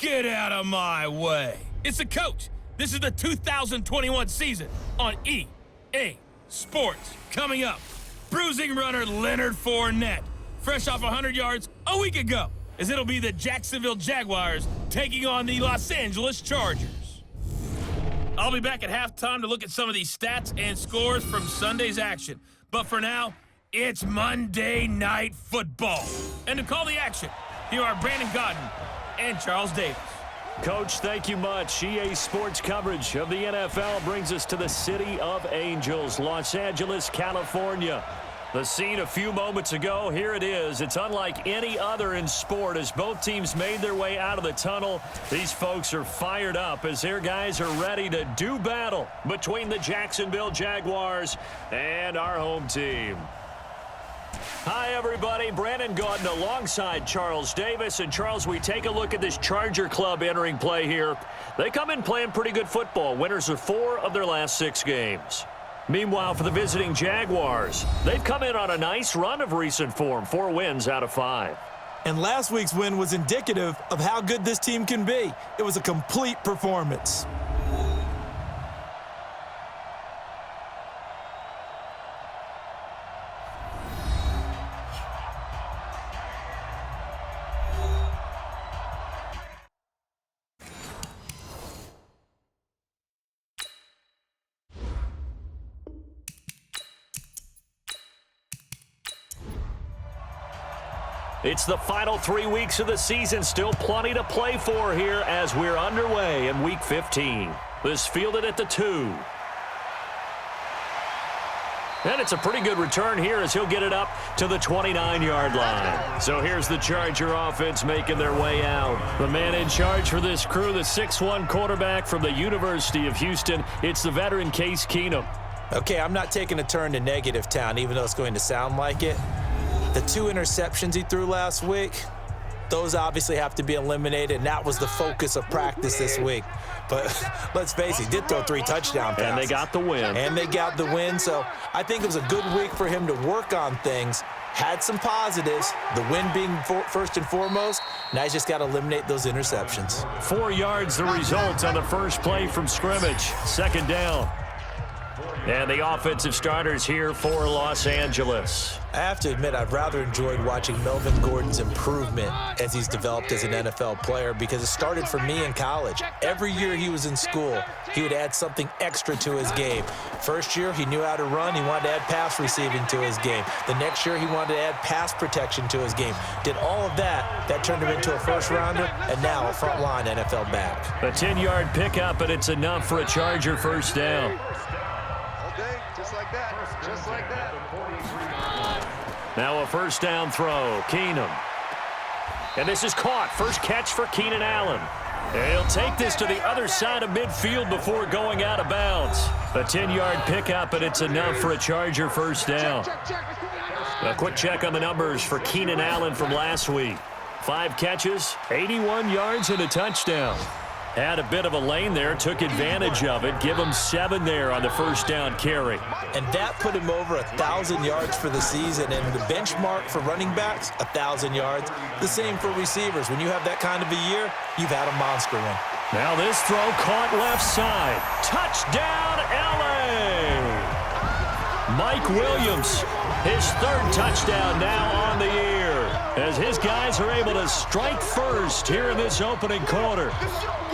Get out of my way. It's the coach. This is the 2021 season on EA Sports. Coming up, bruising runner Leonard Fournette, fresh off 100 yards a week ago, as it'll be the Jacksonville Jaguars taking on the Los Angeles Chargers. I'll be back at halftime to look at some of these stats and scores from Sunday's action. But for now, it's Monday Night Football. And to call the action, here are Brandon Godden and Charles Davis. Coach, thank you much. EA Sports coverage of the NFL brings us to the City of Angels, Los Angeles, California. The scene a few moments ago, here it is. It's unlike any other in sport as both teams made their way out of the tunnel. These folks are fired up as their guys are ready to do battle between the Jacksonville Jaguars and our home team. Hi, everybody. Brandon Gaudin alongside Charles Davis. And, Charles, we take a look at this Charger club entering play here. They come in playing pretty good football. Winners of 4 of their last 6 games. Meanwhile, for the visiting Jaguars, they've come in on a nice run of recent form. 4 wins out of 5. And last week's win was indicative of how good this team can be. It was a complete performance. It's the final 3 weeks of the season. Still plenty to play for here as we're underway in Week 15. This fielded at the 2. And it's a pretty good return here as he'll get it up to the 29-yard line. So here's the Charger offense making their way out. The man in charge for this crew, the 6'1 quarterback from the University of Houston. It's the veteran Case Keenum. Okay, I'm not taking a turn to negative town, even though it's going to sound like it. The 2 interceptions he threw last week, those obviously have to be eliminated, and that was the focus of practice this week. But let's face it, he did throw 3 touchdown passes. And they got the win. So I think it was a good week for him to work on things. Had some positives, the win being first and foremost. Now he's just got to eliminate those interceptions. 4 yards the result on the first play from scrimmage. Second down. And the offensive starters here for Los Angeles. I have to admit, I've rather enjoyed watching Melvin Gordon's improvement as he's developed as an NFL player because it started for me in college. Every year he was in school, he would add something extra to his game. First year, he knew how to run. He wanted to add pass receiving to his game. The next year, he wanted to add pass protection to his game. Did all of that. That turned him into a first-rounder, and now a front-line NFL back. A 10-yard pickup, and it's enough for a Charger first down. Just like that. Now a first down throw. Keenum. And this is caught. First catch for Keenan Allen. He'll take this to the other side of midfield before going out of bounds. A 10-yard pickup, and it's enough for a Charger first down. A quick check on the numbers for Keenan Allen from last week. 5 catches, 81 yards, and a touchdown. Had a bit of a lane there, took advantage of it. Give him 7 there on the first down carry. And that put him over 1,000 yards for the season. And the benchmark for running backs, 1,000 yards. The same for receivers. When you have that kind of a year, you've had a monster one. Now this throw caught left side. Touchdown, L.A. Mike Williams, his 3rd touchdown now on the year, as his guys are able to strike first here in this opening quarter.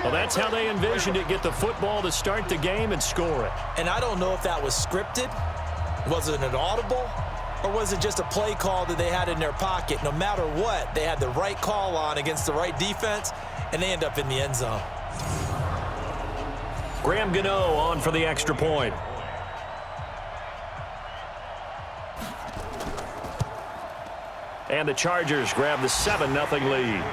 Well, that's how they envisioned it, get the football to start the game and score it. And I don't know if that was scripted, was it an audible, or was it just a play call that they had in their pocket? No matter what, they had the right call on against the right defense, and they end up in the end zone. Graham Gano on for the extra point. And the Chargers grab the 7-0 lead.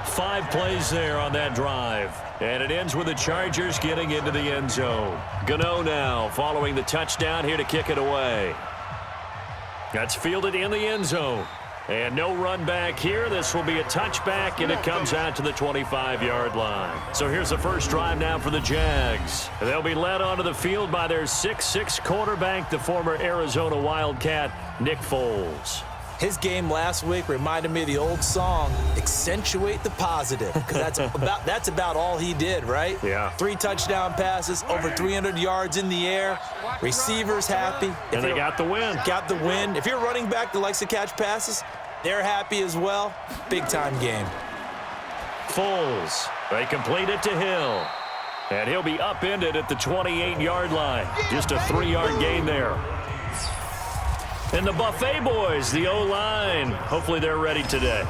5 plays there on that drive. And it ends with the Chargers getting into the end zone. Gano now following the touchdown here to kick it away. That's fielded in the end zone. And no run back here. This will be a touchback, and it comes out to the 25-yard line. So here's the first drive now for the Jags. They'll be led onto the field by their 6'6 quarterback, the former Arizona Wildcat, Nick Foles. His game last week reminded me of the old song, Accentuate the Positive, because that's about all he did, right? Yeah. 3 touchdown passes, over 300 yards in the air, receivers happy. And they got the win. Got the win. If you're a running back that likes to catch passes, they're happy as well. Big-time game. Foles. They complete it to Hill. And he'll be upended at the 28-yard line. Just a 3-yard gain there. And the Buffet boys, the O-line. Hopefully they're ready today.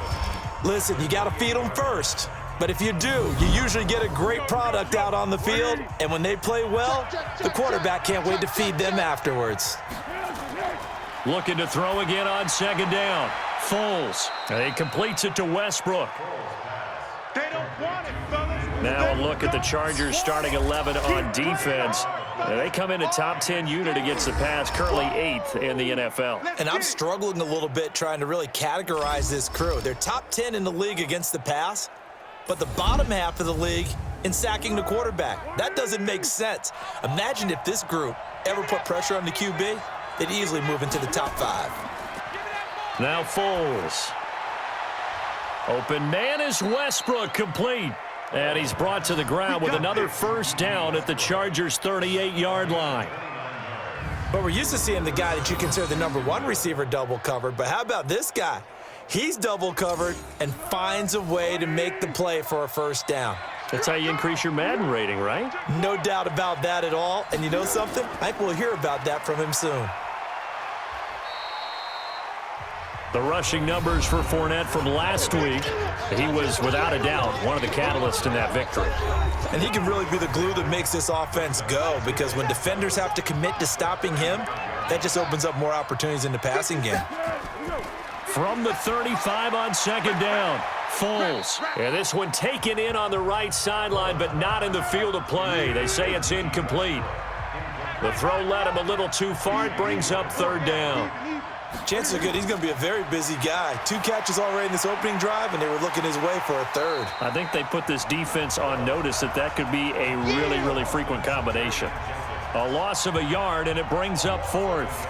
Listen, you got to feed them first. But if you do, you usually get a great product out on the field. And when they play well, the quarterback can't wait to feed them afterwards. Looking to throw again on second down. Foles. And he completes it to Westbrook. Now a look at the Chargers starting 11 on defense. They come in a top 10 unit against the pass, currently 8th in the NFL. And I'm struggling a little bit trying to really categorize this crew. They're top 10 in the league against the pass, but the bottom half of the league in sacking the quarterback. That doesn't make sense. Imagine if this group ever put pressure on the QB, they'd easily move into the top 5. Now Foles. Open man is Westbrook, complete. And he's brought to the ground with another first down at the Chargers' 38-yard line. But we're used to seeing the guy that you consider the number 1 receiver double covered. But how about this guy? He's double covered and finds a way to make the play for a first down. That's how you increase your Madden rating, right? No doubt about that at all. And you know something? I think we'll hear about that from him soon. The rushing numbers for Fournette from last week. He was, without a doubt, one of the catalysts in that victory. And he can really be the glue that makes this offense go, because when defenders have to commit to stopping him, that just opens up more opportunities in the passing game. From the 35 on second down, Foles. And this one taken in on the right sideline, but not in the field of play. They say it's incomplete. The throw led him a little too far. It brings up third down. Chances are good he's going to be a very busy guy. 2 catches already in this opening drive, and they were looking his way for a third. I think they put this defense on notice that could be a really, really frequent combination. A loss of a yard, and it brings up fourth.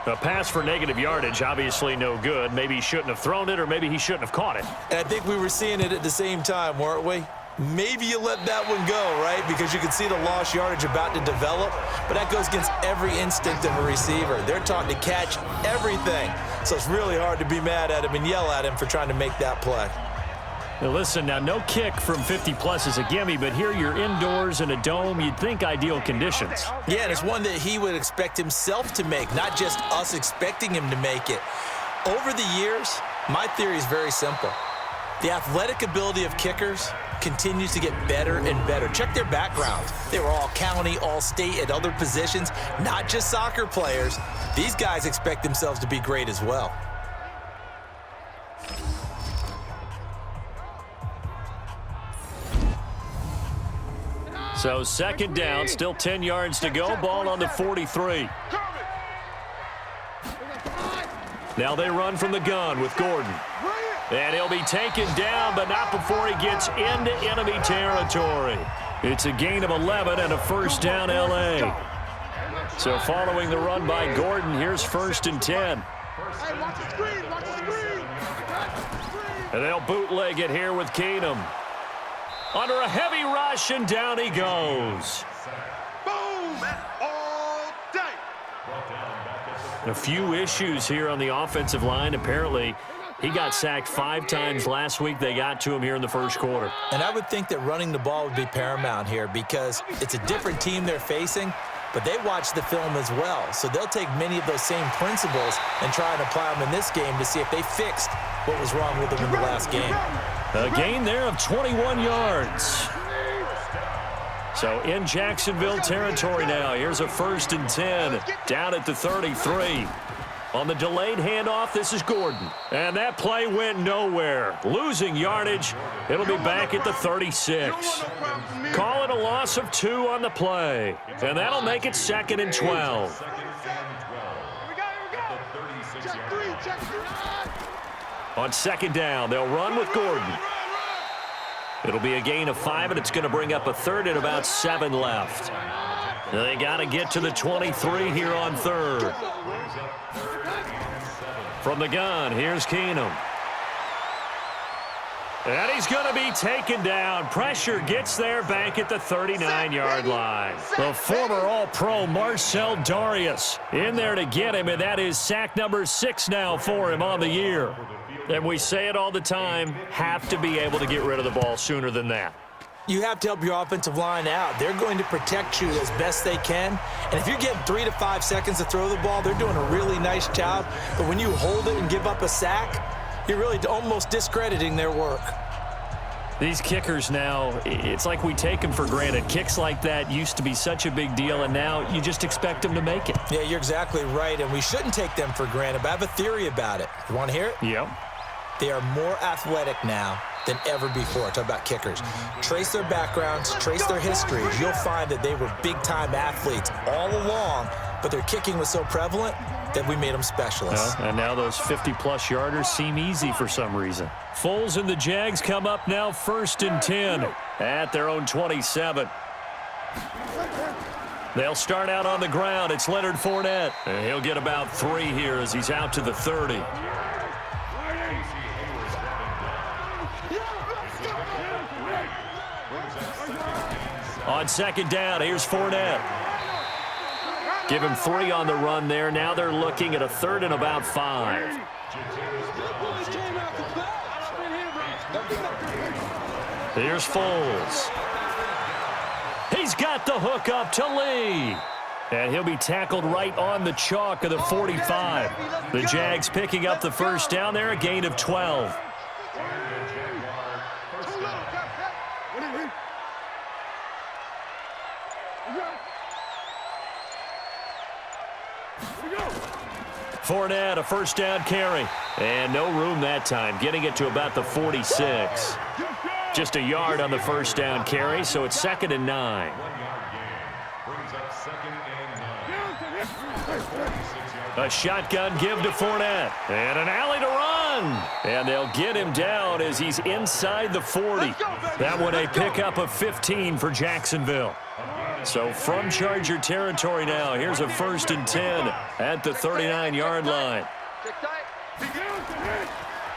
A pass for negative yardage, obviously no good. Maybe he shouldn't have thrown it, or maybe he shouldn't have caught it. And I think we were seeing it at the same time, weren't we? Maybe you let that one go, right? Because you can see the lost yardage about to develop. But that goes against every instinct of a receiver. They're taught to catch everything. So it's really hard to be mad at him and yell at him for trying to make that play. Now listen, now no kick from 50-plus is a gimme, but here you're indoors in a dome. You'd think ideal conditions. Yeah, and it's one that he would expect himself to make, not just us expecting him to make it. Over the years, my theory is very simple. The athletic ability of kickers continues to get better and better. Check their backgrounds. They were all county, all state at other positions, not just soccer players. These guys expect themselves to be great as well. So second down, still 10 yards to go. Ball on the 43. Now they run from the gun with Gordon. And he'll be taken down, but not before he gets into enemy territory. It's a gain of 11 and a first down L.A. So following the run by Gordon, here's 1st and 10. And they'll bootleg it here with Keenum. Under a heavy rush, and down he goes. Boom! All day. A few issues here on the offensive line. Apparently, he got sacked 5 times last week. They got to him here in the first quarter. And I would think that running the ball would be paramount here because it's a different team they're facing, but they watch the film as well. So they'll take many of those same principles and try and apply them in this game to see if they fixed what was wrong with them in the last game. A gain there of 21 yards. So in Jacksonville territory now. Here's a 1st and 10 down at the 33. On the delayed handoff, this is Gordon. And that play went nowhere. Losing yardage. It'll be back at the 36. Call it a loss of 2 on the play. And that'll make it 2nd and 12. On second down, they'll run with Gordon. It'll be a gain of 5, and it's going to bring up a 3rd and about 7 left. They got to get to the 23 here on 3rd. From the gun, here's Keenum. And he's going to be taken down. Pressure gets there back at the 39-yard line. The former All-Pro Marcel Darius in there to get him, and that is sack number 6 now for him on the year. And we say it all the time, have to be able to get rid of the ball sooner than that. You have to help your offensive line out. They're going to protect you as best they can. And if you're getting 3 to 5 seconds to throw the ball, they're doing a really nice job. But when you hold it and give up a sack, you're really almost discrediting their work. These kickers now, it's like we take them for granted. Kicks like that used to be such a big deal, and now you just expect them to make it. Yeah, you're exactly right, and we shouldn't take them for granted. But I have a theory about it. You want to hear it? Yep. They are more athletic now than ever before. Talk about kickers. Trace their backgrounds, trace their history. You'll find that they were big-time athletes all along, but their kicking was so prevalent that we made them specialists. And now those 50-plus yarders seem easy for some reason. Foles and the Jags come up now 1st and 10 at their own 27. They'll start out on the ground. It's Leonard Fournette. And he'll get about 3 here as he's out to the 30. On 2nd down, here's Fournette. Give him 3 on the run there. Now they're looking at a 3rd and about 5. Here's Foles. He's got the hook up to Lee. And he'll be tackled right on the chalk of the 45. The Jags picking up the 1st down there, a gain of 12. Fournette, a 1st down carry. And no room that time, getting it to about the 46. Just a yard on the 1st down carry, so it's 2nd and 9. A shotgun give to Fournette. And an alley to run. And they'll get him down as he's inside the 40. That one a pickup of 15 for Jacksonville. So from Charger territory now, here's a 1st and 10 at the 39-yard line.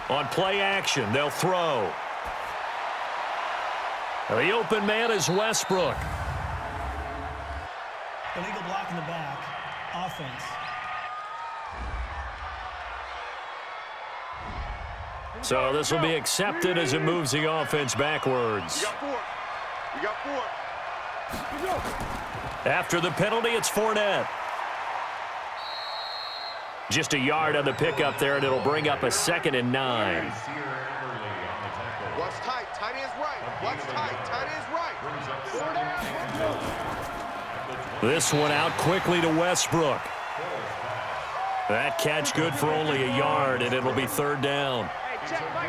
On play action, they'll throw. The open man is Westbrook. Illegal block in the back. Offense. So this will be accepted as it moves the offense backwards. You got 4. After the penalty, it's Fournette. Just a yard on the pickup there, and it'll bring up a 2nd and 9. Watch tight. Tight end's right. Watch tight. Tight end's right. This one out quickly to Westbrook. That catch good for only a yard, and it'll be 3rd down.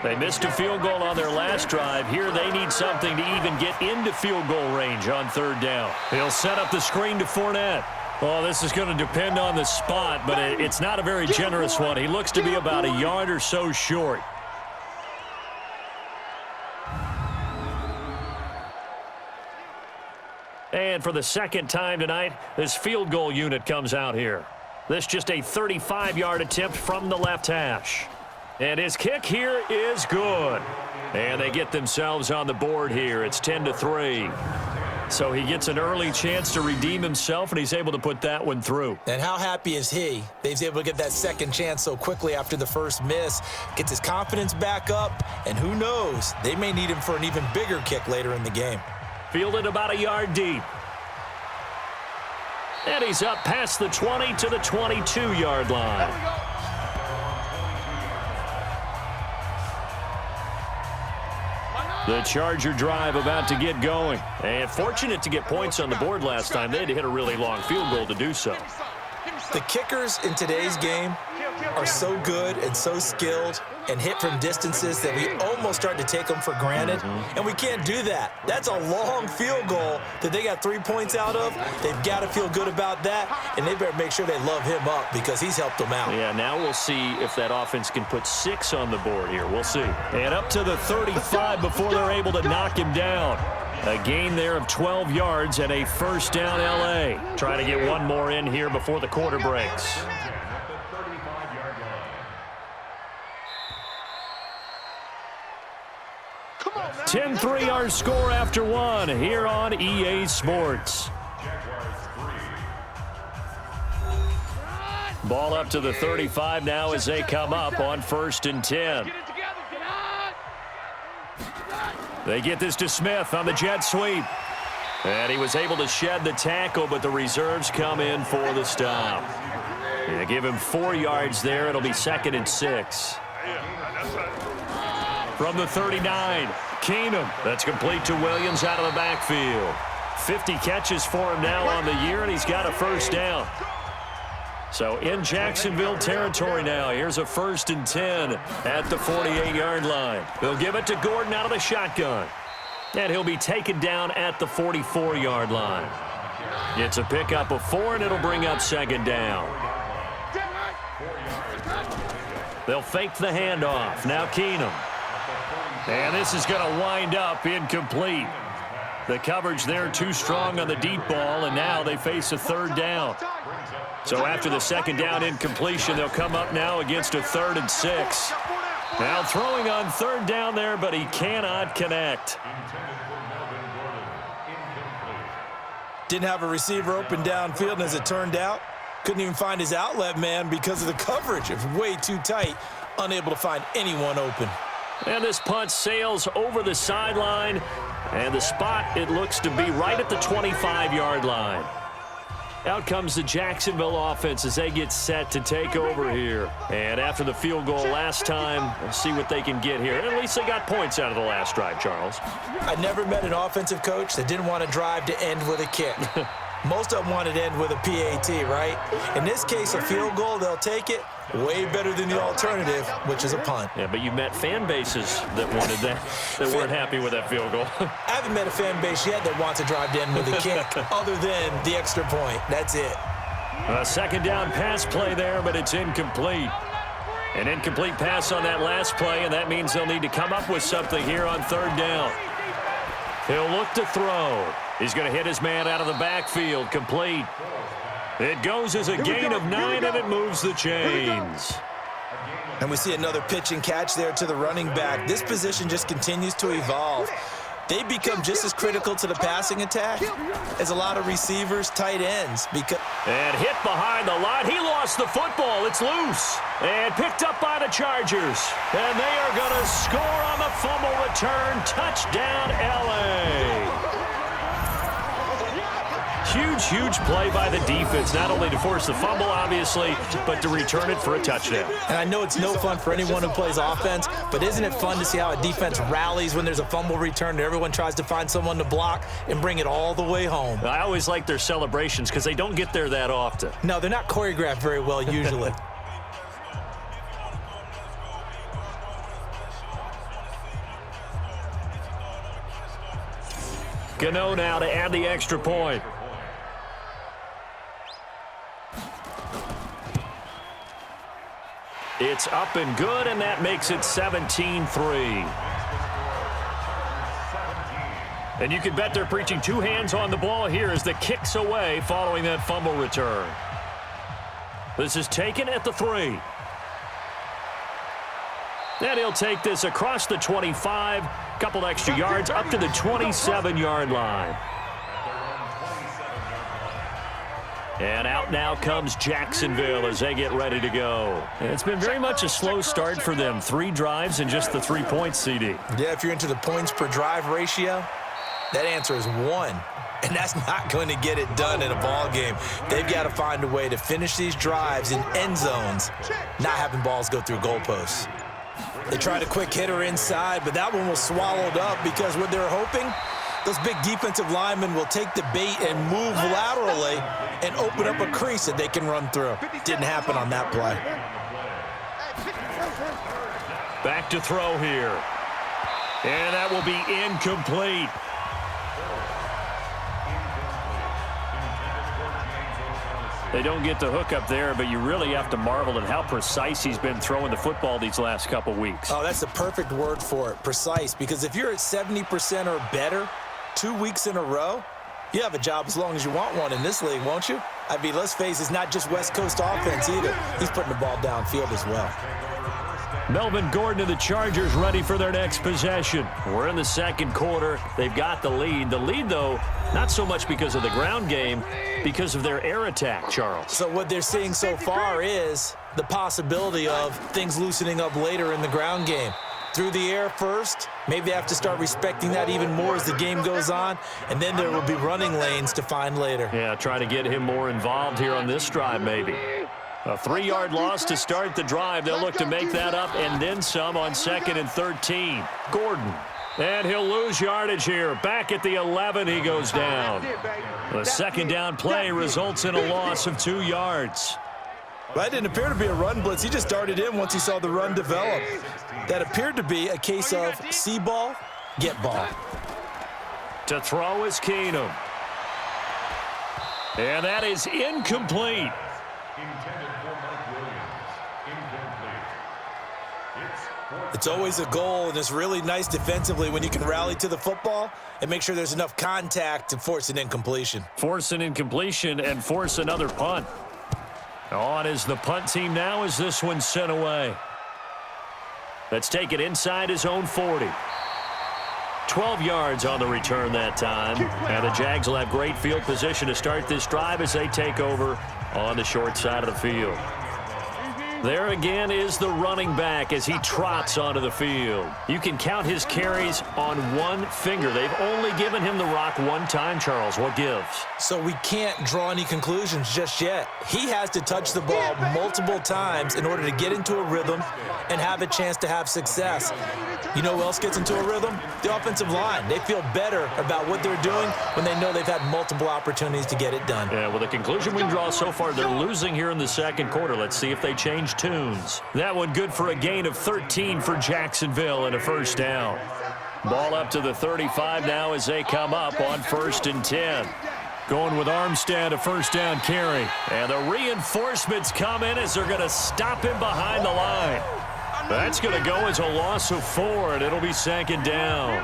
They missed a field goal on their last drive. Here they need something to even get into field goal range on 3rd down. He'll set up the screen to Fournette. Well, this is going to depend on the spot, but it's not a very generous one. He looks to be about a yard or so short. And for the 2nd time tonight, this field goal unit comes out here. This just a 35-yard attempt from the left hash. And his kick here is good. And they get themselves on the board here. It's 10-3. So he gets an early chance to redeem himself, and he's able to put that one through. And how happy is he? He's able to get that 2nd chance so quickly after the first miss. Gets his confidence back up, and who knows? They may need him for an even bigger kick later in the game. Fielded about a yard deep. And he's up past the 20 to the 22-yard line. The Charger drive about to get going. And fortunate to get points on the board last time. They had to hit a really long field goal to do so. The kickers in today's game are so good and so skilled and hit from distances that we almost start to take them for granted. And we can't do that. That's a long field goal that they got 3 points out of. They've got to feel good about that, and they better make sure they love him up because he's helped them out. Yeah, now we'll see if that offense can put 6 on the board here. We'll see. And up to the 35 before they're able to knock him down. A gain there of 12 yards and a 1st down L.A. Trying to get one more in here before the quarter breaks. 10-3 our score after one here on EA Sports. Ball up to the 35 now as they come up on 1st and 10. They get this to Smith on the jet sweep. And he was able to shed the tackle, but the reserves come in for the stop. They give him 4 yards there. It'll be 2nd and 6. From the 39, Keenum. That's complete to Williams out of the backfield. 50 catches for him now on the year, and he's got a first down. So in Jacksonville territory now. Here's a 1st and 10 at the 48-yard line. They'll give it to Gordon out of the shotgun. And he'll be taken down at the 44-yard line. It's a pickup of 4, and it'll bring up 2nd down. They'll fake the handoff. Now Keenum. And this is going to wind up incomplete. The coverage there too strong on the deep ball, and now they face a 3rd down. So after the 2nd down incompletion, they'll come up now against a 3rd and 6. Now throwing on 3rd down there, but he cannot connect. Didn't have a receiver open downfield, and as it turned out, couldn't even find his outlet man because of the coverage. It was way too tight, unable to find anyone open. And this punt sails over the sideline, and the spot, it looks to be right at the 25-yard line. Out comes the Jacksonville offense as they get set to take over here. And after the field goal last time, we'll see what they can get here. At least they got points out of the last drive, Charles. I never met an offensive coach that didn't want to drive to end with a kick. Most of them wanted to end with a PAT, right? In this case, a field goal, they'll take it. Way better than the alternative, which is a punt. Yeah, but you met fan bases that wanted that, that weren't happy with that field goal. I haven't met a fan base yet that wants to drive to end with a kick, other than the extra point. That's it. A 2nd down pass play there, but it's incomplete. An incomplete pass on that last play, and that means they'll need to come up with something here on 3rd down. He'll look to throw. He's going to hit his man out of the backfield, complete. It goes as a gain of 9, and it moves the chains. And we see another pitch and catch there to the running back. This position just continues to evolve. They become just as critical to the passing attack as a lot of receivers, tight ends. And hit behind the line. He lost the football. It's loose. And picked up by the Chargers. And they are going to score on the fumble return. Touchdown, L.A. Huge play by the defense, not only to force the fumble, obviously, but to return it for a touchdown. And I know it's no fun for anyone who plays offense, but isn't it fun to see how a defense rallies when there's a fumble return and everyone tries to find someone to block and bring it all the way home? I always like their celebrations because they don't get there that often. No, they're not choreographed very well usually. Gano now to add the extra point. It's up and good, and that makes it 17-3. And you can bet they're preaching 2 hands on the ball here as the kick's away following that fumble return. This is taken at the 3. And he'll take this across the 25, couple extra yards up to the 27-yard line. And out now comes Jacksonville as they get ready to go. It's been very much a slow start for them. 3 drives and just the 3 points, CD. Yeah, if you're into the points per drive ratio, that answer is 1. And that's not going to get it done in a ball game. They've got to find a way to finish these drives in end zones, not having balls go through goalposts. They tried a quick hitter inside, but that one was swallowed up because what they're hoping, those big defensive linemen will take the bait and move laterally and open up a crease that they can run through. Didn't happen on that play. Back to throw here. And that will be incomplete. They don't get the hook up there, but you really have to marvel at how precise he's been throwing the football these last couple weeks. Oh, that's the perfect word for it, precise, because if you're at 70% or better 2 weeks in a row, you have a job as long as you want one in this league, won't you? I mean, let's face it, it's not just West Coast offense either. He's putting the ball downfield as well. Melvin Gordon and the Chargers ready for their next possession. We're in the second quarter. They've got the lead. The lead, though, not so much because of the ground game, because of their air attack, Charles. So what they're seeing so far is the possibility of things loosening up later in the ground game. Through the air first, maybe they have to start respecting that even more as the game goes on, and then there will be running lanes to find later. Yeah, try to get him more involved here on this drive, maybe. A 3-yard loss to start the drive. They'll look to make that up and then some on 2nd and 13. Gordon. And he'll lose yardage here. Back at the 11, he goes down. The second down play results in a loss of 2 yards. That didn't appear to be a run blitz. He just darted in once he saw the run develop. That appeared to be a case of see ball, get ball. To throw is Keenum. And that is incomplete. It's always a goal, and it's really nice defensively when you can rally to the football and make sure there's enough contact to force an incompletion. Force an incompletion and force another punt. On is the punt team now as this one's sent away. Let's take it inside his own 40. 12 yards on the return that time. And the Jags will have great field position to start this drive as they take over on the short side of the field. There again is the running back as he trots onto the field. You can count his carries on one finger. They've only given him the rock one time, Charles. What gives? So we can't draw any conclusions just yet. He has to touch the ball multiple times in order to get into a rhythm and have a chance to have success. You know who else gets into a rhythm? The offensive line. They feel better about what they're doing when they know they've had multiple opportunities to get it done. Yeah, well, the conclusion we can draw so far, they're losing here in the second quarter. Let's see if they change tunes. That one good for a gain of 13 for Jacksonville and a first down. Ball up to the 35 now as they come up on 1st and 10. Going with Armstead, a first down carry. And the reinforcements come in as they're going to stop him behind the line. That's going to go as a loss of 4, and it'll be 2nd down.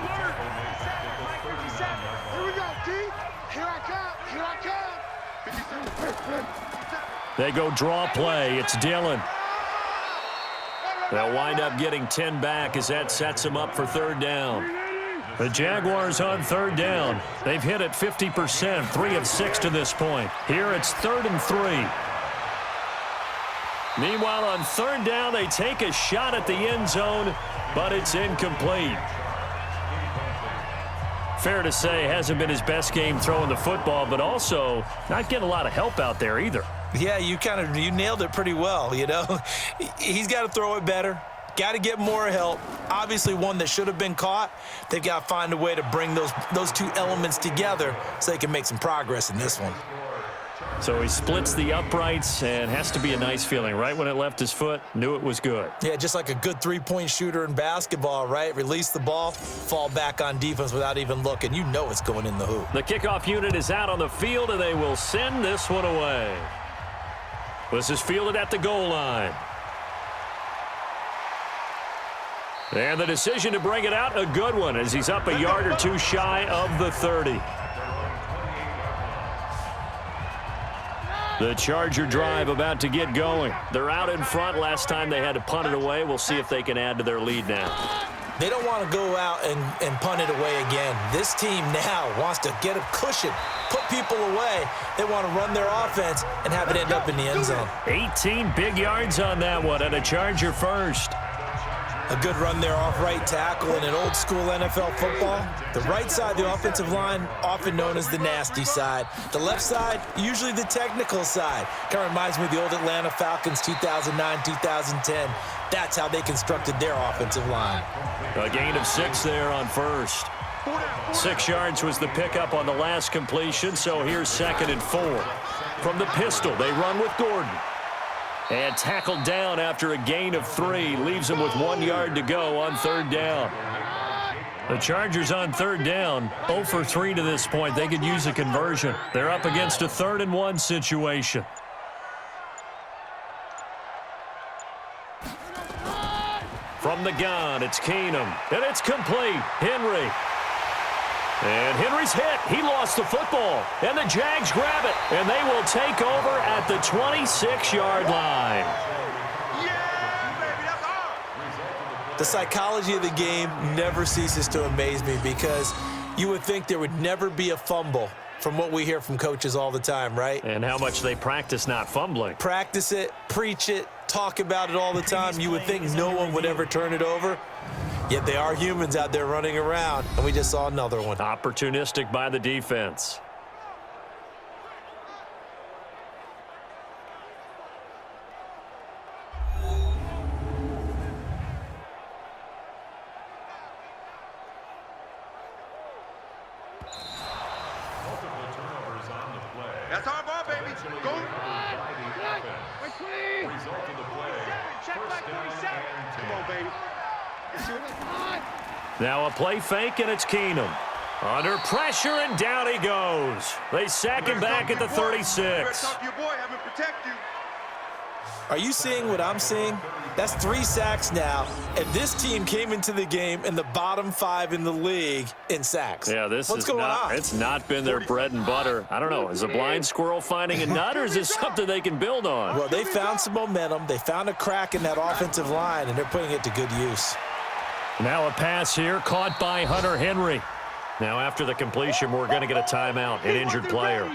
They go draw play. It's Dillon. They'll wind up getting 10 back as that sets them up for 3rd down. The Jaguars on 3rd down. They've hit it 50%, 3 of 6 to this point. Here it's 3rd and 3. Meanwhile, on 3rd down, they take a shot at the end zone, but it's incomplete. Fair to say, hasn't been his best game throwing the football, but also not getting a lot of help out there either. Yeah, you nailed it pretty well, you know. He's got to throw it better. Got to get more help. Obviously, one that should have been caught. They've got to find a way to bring those two elements together so they can make some progress in this one. So he splits the uprights, and has to be a nice feeling. Right when it left his foot, knew it was good. Yeah, just like a good three-point shooter in basketball, right? Release the ball, fall back on defense without even looking. You know it's going in the hoop. The kickoff unit is out on the field, and they will send this one away. This is fielded at the goal line. And the decision to bring it out, a good one, as he's up a yard or two shy of the 30. The Charger drive about to get going. They're out in front. Last time they had to punt it away. We'll see if they can add to their lead now. They don't want to go out and punt it away again. This team now wants to get a cushion, put people away. They want to run their offense and have it end up in the end zone. 18 big yards on that one, and a Charger first. A good run there off right tackle in an old school NFL football. The right side, the offensive line, often known as the nasty side. The left side, usually the technical side. Kind of reminds me of the old Atlanta Falcons 2009, 2010. That's how they constructed their offensive line. A gain of 6 there on first. 6 yards was the pickup on the last completion, so here's 2nd and 4. From the pistol, they run with Gordon. And tackled down after a gain of 3. Leaves him with 1 yard to go on 3rd down. The Chargers on 3rd down, 0 for 3 to this point. They could use a conversion. They're up against a 3rd and 1 situation. From the gun, it's Keenum. And it's complete. Henry. And Henry's hit. He lost the football. And the Jags grab it. And they will take over at the 26-yard line. The psychology of the game never ceases to amaze me because you would think there would never be a fumble from what we hear from coaches all the time, right? And how much they practice not fumbling. Practice it, preach it, talk about it all the time. You would think no one would ever turn it over. Yet they are humans out there running around, and we just saw another one. Opportunistic by the defense. That's our ball, baby. Go. Check back 47. Come on, baby. Now a play fake, and it's Keenum. Under pressure, and down he goes. They sack him back at the 36. Talk to your boy, have him protect you. Are you seeing what I'm seeing? That's 3 sacks now, and this team came into the game in the bottom 5 in the league in sacks. Yeah, What's going on? It's not been their bread and butter. I don't know. Is a blind squirrel finding a nut, or is this something they can build on? Well, they found some momentum. They found a crack in that offensive line, and they're putting it to good use. Now a pass here caught by Hunter Henry. Now after the completion, we're going to get a timeout, an injured player.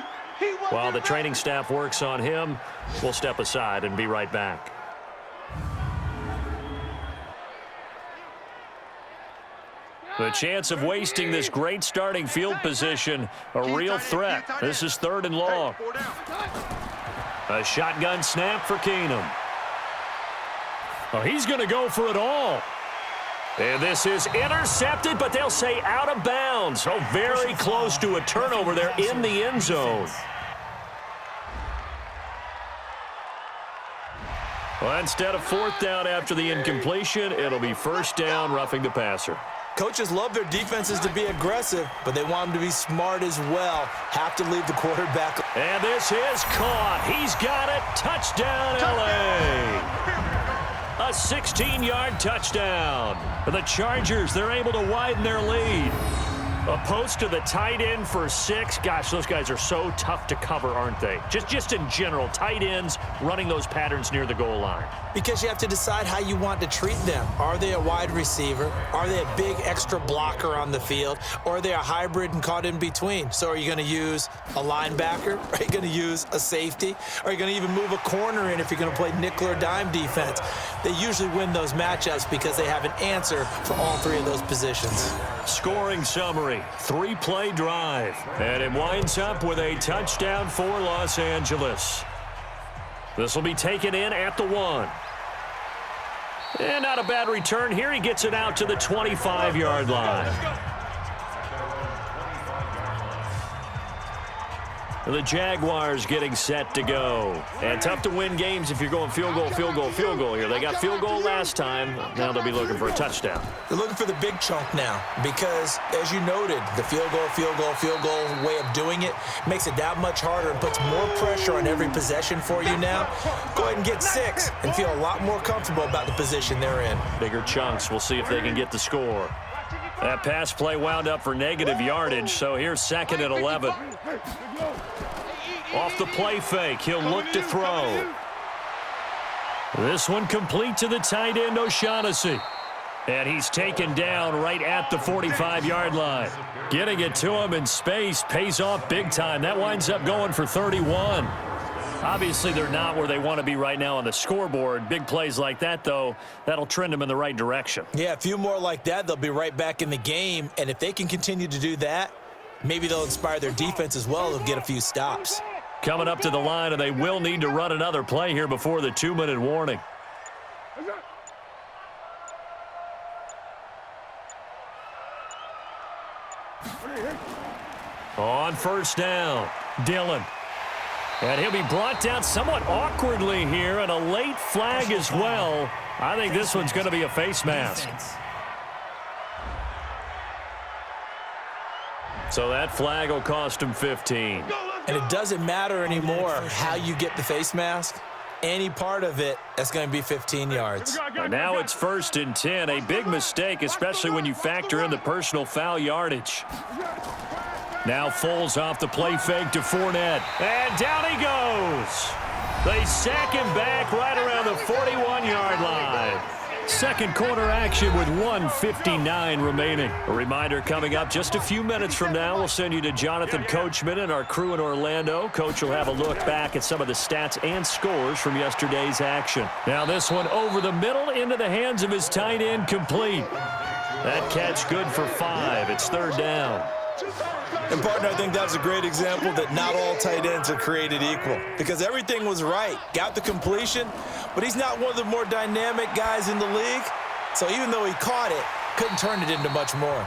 While the training staff works on him, we'll step aside and be right back. The chance of wasting this great starting field position, a real threat. This is 3rd and long. A shotgun snap for Keenum. Oh, he's going to go for it all. And this is intercepted, but they'll say out of bounds. Oh, very close to a turnover there in the end zone. Well, instead of 4th down after the incompletion, it'll be 1st down, roughing the passer. Coaches love their defenses to be aggressive, but they want them to be smart as well. Have to leave the quarterback. And this is caught. He's got it. Touchdown, L.A. A 16-yard touchdown. The Chargers, they're able to widen their lead. A post to the tight end for 6. Gosh, those guys are so tough to cover, aren't they? Just in general, tight ends running those patterns near the goal line. Because you have to decide how you want to treat them. Are they a wide receiver? Are they a big extra blocker on the field? Or are they a hybrid and caught in between? So are you going to use a linebacker? Are you going to use a safety? Are you going to even move a corner in if you're going to play nickel or dime defense? They usually win those matchups because they have an answer for all 3 of those positions. Scoring summary, 3-play drive. And it winds up with a touchdown for Los Angeles. This will be taken in at the 1. And not a bad return here. He gets it out to the 25-yard line. The Jaguars getting set to go. And tough to win games if you're going field goal, field goal, field goal here. They got field goal last time. Now they'll be looking for a touchdown. They're looking for the big chunk now because, as you noted, the field goal way of doing it makes it that much harder and puts more pressure on every possession for you now. Go ahead and get 6 and feel a lot more comfortable about the position they're in. Bigger chunks. We'll see if they can get the score. That pass play wound up for negative yardage, so here's 2nd and 11. Off the play fake, he'll look to throw. This one complete to the tight end, O'Shaughnessy. And he's taken down right at the 45-yard line. Getting it to him in space pays off big time. That winds up going for 31. Obviously, they're not where they want to be right now on the scoreboard. Big plays like that, though, that'll trend them in the right direction. Yeah, a few more like that, they'll be right back in the game. And if they can continue to do that, maybe they'll inspire their defense as well. They'll get a few stops. Coming up to the line, and they will need to run another play here before the 2-minute warning. On 1st down, Dillon. And he'll be brought down somewhat awkwardly here, and a late flag as well. I think this one's going to be a face mask. So that flag will cost him 15. And it doesn't matter anymore how you get the face mask. Any part of it, that's going to be 15 yards. And now it's 1st and 10. A big mistake, especially when you factor in the personal foul yardage. Now Foles off the play fake to Fournette. And down he goes. They sack him back right around the 41-yard line. Second quarter action with 1:59 remaining. A reminder coming up just a few minutes from now. We'll send you to Jonathan Coachman and our crew in Orlando. Coach will have a look back at some of the stats and scores from yesterday's action. Now this one over the middle into the hands of his tight end, complete. That catch good for 5. It's third down. And, partner, I think that's a great example that not all tight ends are created equal because everything was right. Got the completion, but he's not one of the more dynamic guys in the league. So even though he caught it, couldn't turn it into much more.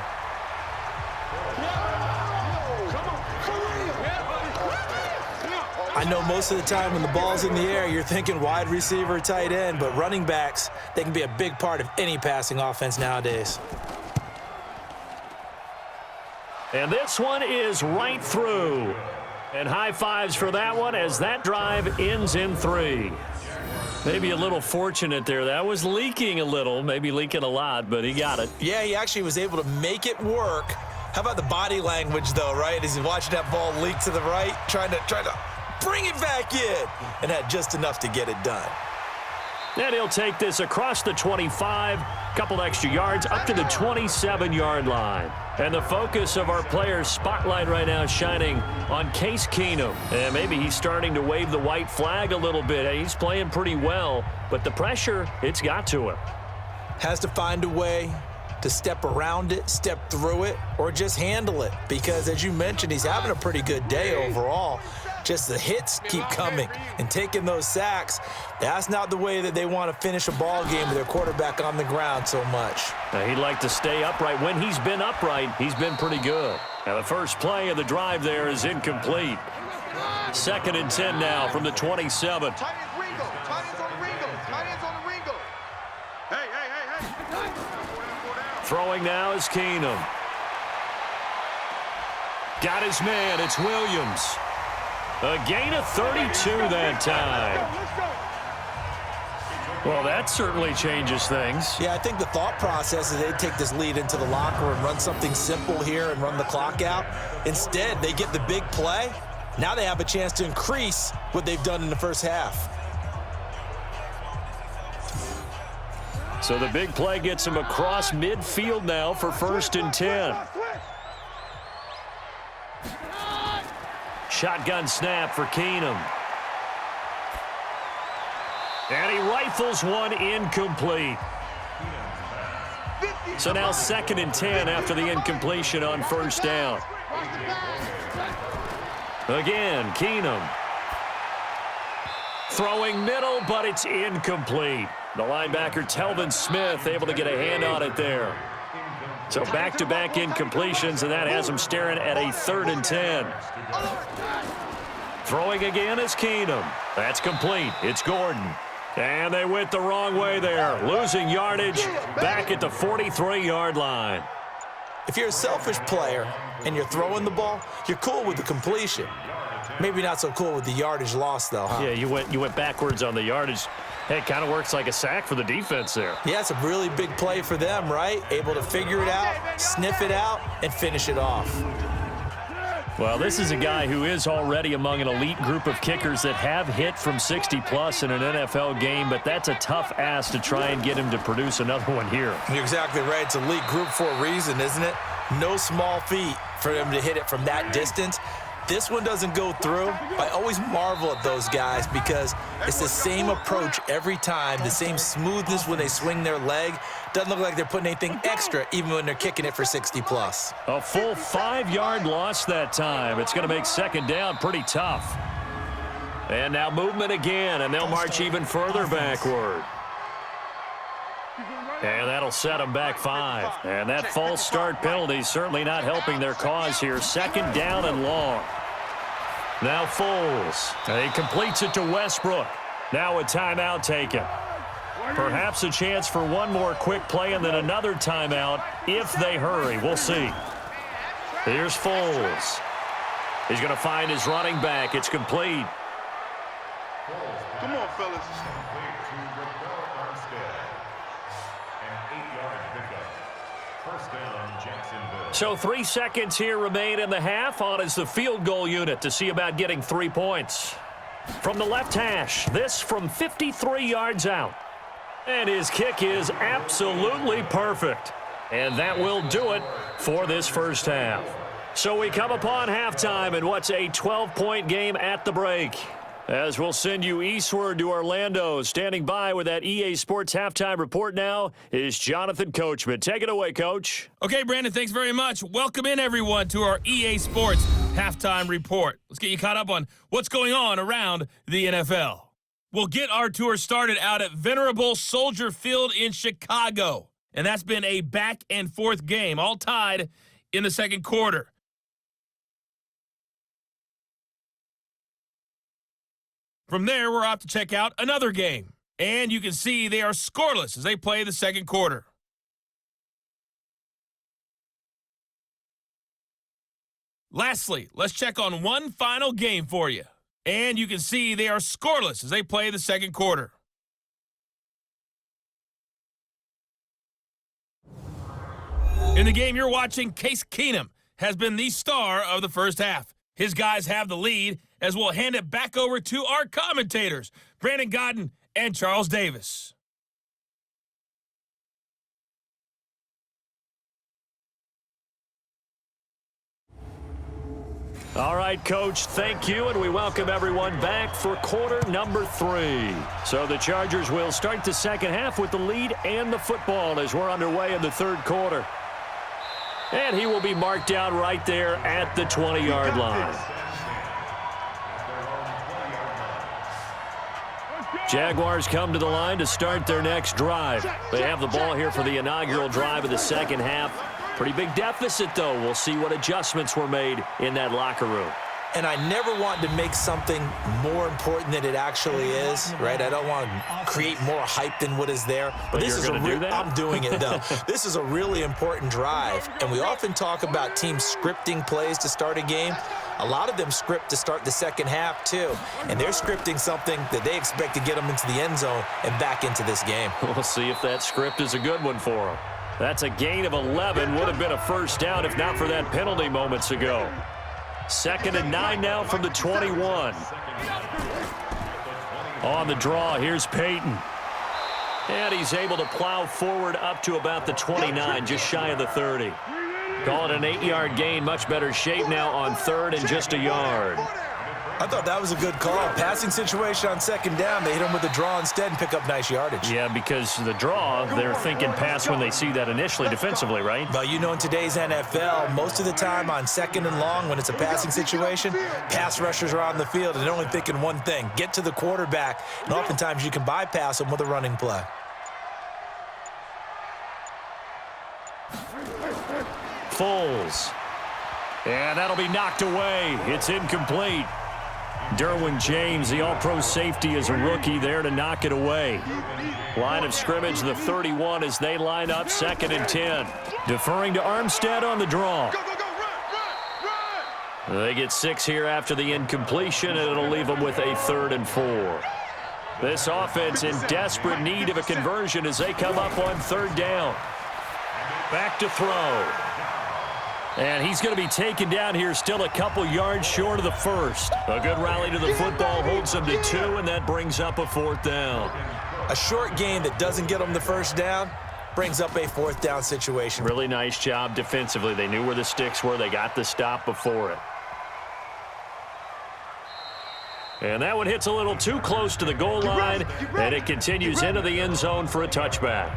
I know most of the time when the ball's in the air, you're thinking wide receiver, tight end, but running backs, they can be a big part of any passing offense nowadays. And this one is right through. And high fives for that one as that drive ends in 3. Maybe a little fortunate there. That was leaking a little, maybe leaking a lot, but he got it. Yeah, he actually was able to make it work. How about the body language, though, right? As he's watching that ball leak to the right, trying to bring it back in, and had just enough to get it done. And he'll take this across the 25, couple extra yards up to the 27-yard line. And the focus of our players' spotlight right now is shining on Case Keenum. And maybe he's starting to wave the white flag a little bit. He's playing pretty well, but the pressure, it's got to him. Has to find a way to step around it, step through it, or just handle it. Because, as you mentioned, he's having a pretty good day overall. Just the hits keep coming and taking those sacks. That's not the way that they want to finish a ball game with their quarterback on the ground so much. Now, he'd like to stay upright. When he's been upright, he's been pretty good. Now, the first play of the drive there is incomplete. 2nd and 10 now from the 27. Tight ends Ringo. Tight ends on the Ringo. Tight ends on the Ringo. Hey. Throwing now is Keenum. Got his man. It's Williams. A gain of 32 that time. Well, that certainly changes things. Yeah, I think the thought process is they'd take this lead into the locker and run something simple here and run the clock out. Instead, they get the big play. Now they have a chance to increase what they've done in the first half. So the big play gets him across midfield now for 1st and 10. Shotgun snap for Keenum. And he rifles one incomplete. So now 2nd and 10 after the incompletion on 1st down. Again, Keenum. Throwing middle, but it's incomplete. The linebacker, Telvin Smith, able to get a hand on it there. So back-to-back incompletions, and that has him staring at a 3rd and 10. Throwing again is Keenum. That's complete. It's Gordon. And they went the wrong way there. Losing yardage back at the 43-yard line. If you're a selfish player and you're throwing the ball, you're cool with the completion. Maybe not so cool with the yardage loss, though, huh? Yeah, you went backwards on the yardage. Hey, it kind of works like a sack for the defense there. Yeah, it's a really big play for them, right? Able to figure it out, sniff it out, and finish it off. Well, this is a guy who is already among an elite group of kickers that have hit from 60-plus in an NFL game, but that's a tough ask to try and get him to produce another one here. You're exactly right. It's elite group for a reason, isn't it? No small feat for him to hit it from that distance. This one doesn't go through. I always marvel at those guys because it's the same approach every time, the same smoothness when they swing their leg. Doesn't look like they're putting anything extra even when they're kicking it for 60-plus. A full 5-yard loss that time. It's going to make 2nd down pretty tough. And now movement again, and they'll march even further backward. And that'll set them back 5. And that false start penalty certainly not helping their cause here. 2nd down and long. Now Foles. And he completes it to Westbrook. Now a timeout taken. Perhaps a chance for one more quick play and then another timeout if they hurry. We'll see. Here's Foles. He's going to find his running back. It's complete. Come on, fellas. So 3 seconds here remain in the half. On is the field goal unit to see about getting 3 points. From the left hash, this from 53 yards out. And his kick is absolutely perfect. And that will do it for this first half. So we come upon halftime in what's a 12-point game at the break. As we'll send you eastward to Orlando. Standing by with that EA Sports halftime report now is Jonathan Coachman. Take it away, Coach. Okay, Brandon, thanks very much. Welcome in, everyone, to our EA Sports halftime report. Let's get you caught up on what's going on around the NFL. We'll get our tour started out at Venerable Soldier Field in Chicago. And that's been a back-and-forth game, all tied in the second quarter. From there, we're off to check out another game. And you can see they are scoreless as they play the second quarter. Lastly, let's check on one final game for you. And you can see they are scoreless as they play the second quarter. In the game you're watching, Case Keenum has been the star of the first half. His guys have the lead as we'll hand it back over to our commentators, Brandon Godden and Charles Davis. All right, Coach, thank you, and we welcome everyone back for quarter number 3. So the Chargers will start the second half with the lead and the football as we're underway in the third quarter. And he will be marked down right there at the 20-yard line. Jaguars come to the line to start their next drive. They have the ball here for the inaugural drive of the second half. Pretty big deficit, though. We'll see what adjustments were made in that locker room. And I never want to make something more important than it actually is, right? I don't want to create more hype than what is there. But this is I'm doing it, though. This is a really important drive. And we often talk about teams scripting plays to start a game. A lot of them script to start the second half, too. And they're scripting something that they expect to get them into the end zone and back into this game. We'll see if that script is a good one for them. That's a gain of 11. Would have been a first down if not for that penalty moments ago. 2nd and 9 now from the 21. On the draw, here's Peyton. And he's able to plow forward up to about the 29, just shy of the 30. Call it an 8-yard gain, much better shape now on 3rd and just a yard. I thought that was a good call. Passing situation on 2nd down. They hit him with the draw instead and pick up nice yardage. Yeah, because the draw, they're thinking pass when they see that initially defensively, right? Well, you know, in today's NFL, most of the time on 2nd and long, when it's a passing situation, pass rushers are on the field and they're only thinking one thing, get to the quarterback. And oftentimes you can bypass them with a running play. Foles. And that'll be knocked away. It's incomplete. Derwin James, the all-pro safety, is a rookie there to knock it away. Line of scrimmage, the 31 as they line up, 2nd and 10. Deferring to Armstead on the draw. They get 6 here after the incompletion, and it'll leave them with a 3rd and 4. This offense in desperate need of a conversion as they come up on 3rd down. Back to throw. And he's going to be taken down here, still a couple yards short of the first. A good rally to the football holds them to 2, and that brings up a 4th down. A short gain that doesn't get them the first down brings up a 4th down situation. Really nice job defensively. They knew where the sticks were. They got the stop before it. And that one hits a little too close to the goal line, and it continues into the end zone for a touchback.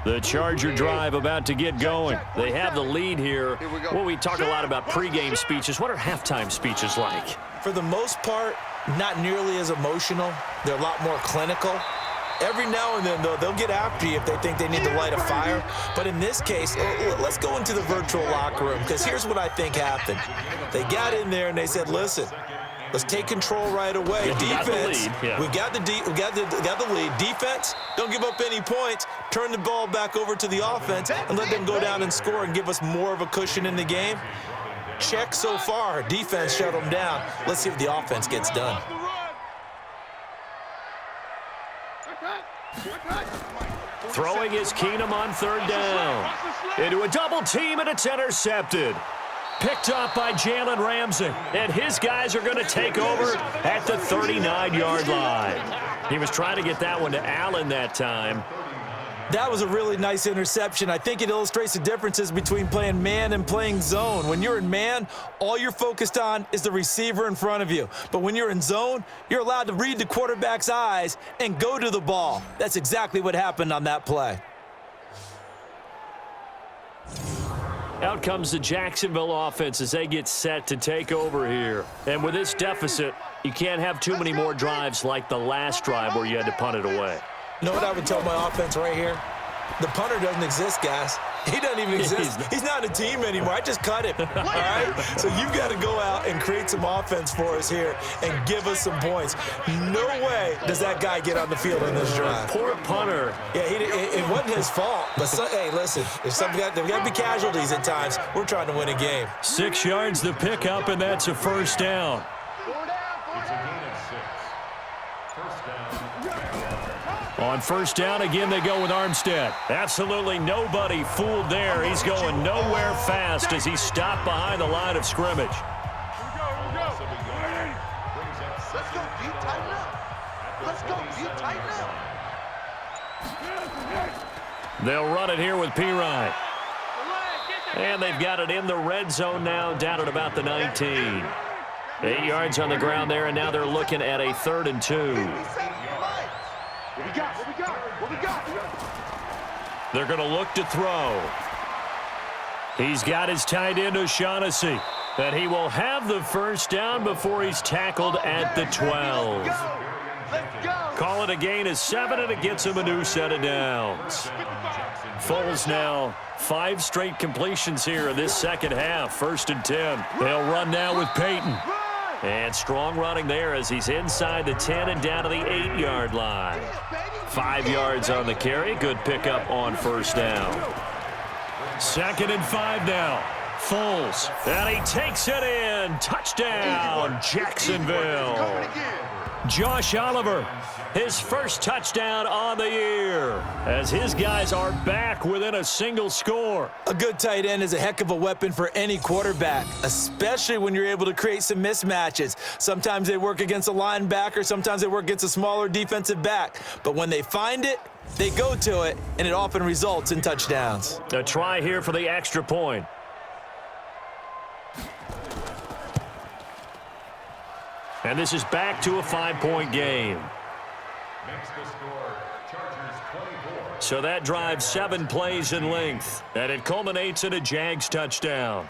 The Charger drive about to get going. They have the lead here. Well, we talk a lot about pregame speeches. What are halftime speeches like? For the most part, not nearly as emotional. They're a lot more clinical. Every now and then, though, they'll get after you if they think they need to light a fire. But in this case, let's go into the virtual locker room, because here's what I think happened. They got in there and they said, listen, let's take control right away. Defense, we got the lead. Defense, don't give up any points. Turn the ball back over to the offense and let them go down and score and give us more of a cushion in the game. Check so far. Defense shut them down. Let's see if the offense gets done. Throwing is Keenum on 3rd down. Into a double team, and it's intercepted. Picked up by Jalen Ramsey. And his guys are going to take over at the 39-yard line. He was trying to get that one to Allen that time. That was a really nice interception. I think it illustrates the differences between playing man and playing zone. When you're in man, all you're focused on is the receiver in front of you. But when you're in zone, you're allowed to read the quarterback's eyes and go to the ball. That's exactly what happened on that play. Out comes the Jacksonville offense as they get set to take over here. And with this deficit, you can't have too many more drives like the last drive where you had to punt it away. You know what I would tell my offense right here? The punter doesn't exist, guys. He doesn't even exist. He's not a team anymore. I just cut him, all right? So you've got to go out and create some offense for us here and give us some points. No way does that guy get on the field in this drive. Poor punter. Yeah, it wasn't his fault. But, hey, listen, there's got to be casualties at times. We're trying to win a game. 6 yards the pickup, and that's a first down. On first down, again, they go with Armstead. Absolutely nobody fooled there. He's going nowhere fast as he's stopped behind the line of scrimmage. Let's go deep, tighten up. Let's go deep, tighten up. They'll run it here with Pirine. And they've got it in the red zone now, down at about the 19. 8 yards on the ground there, and now they're looking at a 3rd and 2. What we got? They're going to look to throw. He's got his tight end O'Shaughnessy. And he will have the first down before he's tackled at the 12. Let's go. Call it a gain of 7, and it gets him a new set of downs. Foles now 5 straight completions here in this second half. 1st and 10. They'll run now with Peyton. And strong running there as he's inside the 10 and down to the 8-yard line. 5 yards on the carry. Good pickup on first down. 2nd and 5 now. Foles. And he takes it in. Touchdown, Jacksonville. Josh Oliver, his first touchdown on the year as his guys are back within a single score. A good tight end is a heck of a weapon for any quarterback, especially when you're able to create some mismatches. Sometimes they work against a linebacker, sometimes they work against a smaller defensive back. But when they find it, they go to it, and it often results in touchdowns. A try here for the extra point. And this is back to a 5-point game. So that drives 7 plays in length, and it culminates in a Jags touchdown.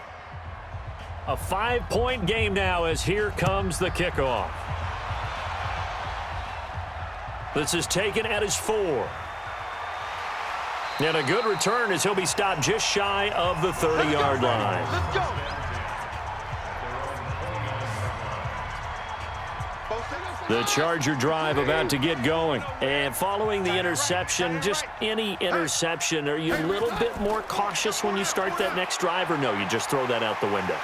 A 5-point game now as here comes the kickoff. This is taken at his 4. And a good return as he'll be stopped just shy of the 30-yard line. Let's go. The Charger drive about to get going. And following the interception, just any interception, are you a little bit more cautious when you start that next drive, or no, you just throw that out the window?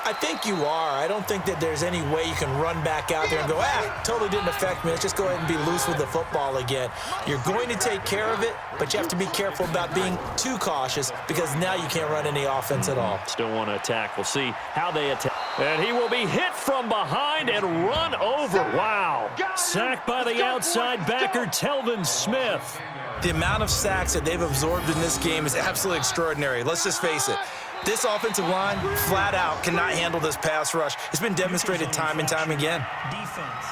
I think you are. I don't think that there's any way you can run back out there and go, totally didn't affect me. Let's just go ahead and be loose with the football again. You're going to take care of it, but you have to be careful about being too cautious because now you can't run any offense at all. Still want to attack. We'll see how they attack. And he will be hit from behind and run over. Wow. Sacked by the outside backer, Telvin Smith. The amount of sacks that they've absorbed in this game is absolutely extraordinary. Let's just face it. This offensive line, flat out, cannot handle this pass rush. It's been demonstrated time and time again. Defense.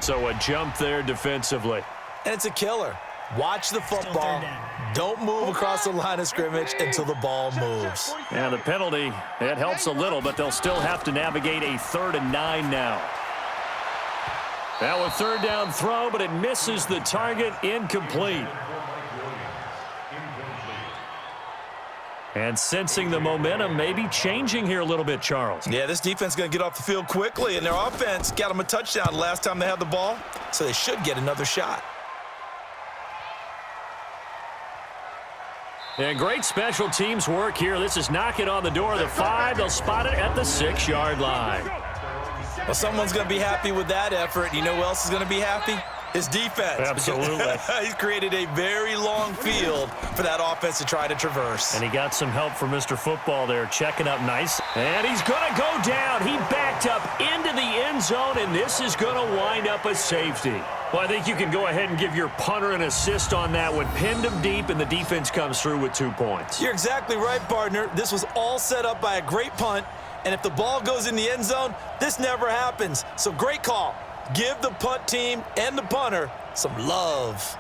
So a jump there defensively. And it's a killer. Watch the football. Don't move across the line of scrimmage until the ball moves. And the penalty, it helps a little, but they'll still have to navigate a 3rd and 9 now. Now a 3rd down throw, but it misses the target, incomplete. And sensing the momentum maybe changing here a little bit, Charles. Yeah, this defense is going to get off the field quickly, and their offense got them a touchdown last time they had the ball, so they should get another shot. And great special teams work here. This is knocking on the door of the 5. They'll spot it at the 6-yard line. Well, someone's going to be happy with that effort. You know who else is going to be happy? His defense. Absolutely. He's created a very long field for that offense to try to traverse. And he got some help from Mr. Football there, checking up nice. And he's going to go down. He backed up into the end zone, and this is going to wind up a safety. Well, I think you can go ahead and give your punter an assist on that one. Pinned him deep, and the defense comes through with 2 points. You're exactly right, partner. This was all set up by a great punt, and if the ball goes in the end zone, this never happens. So great call. Give the punt team and the punter some love.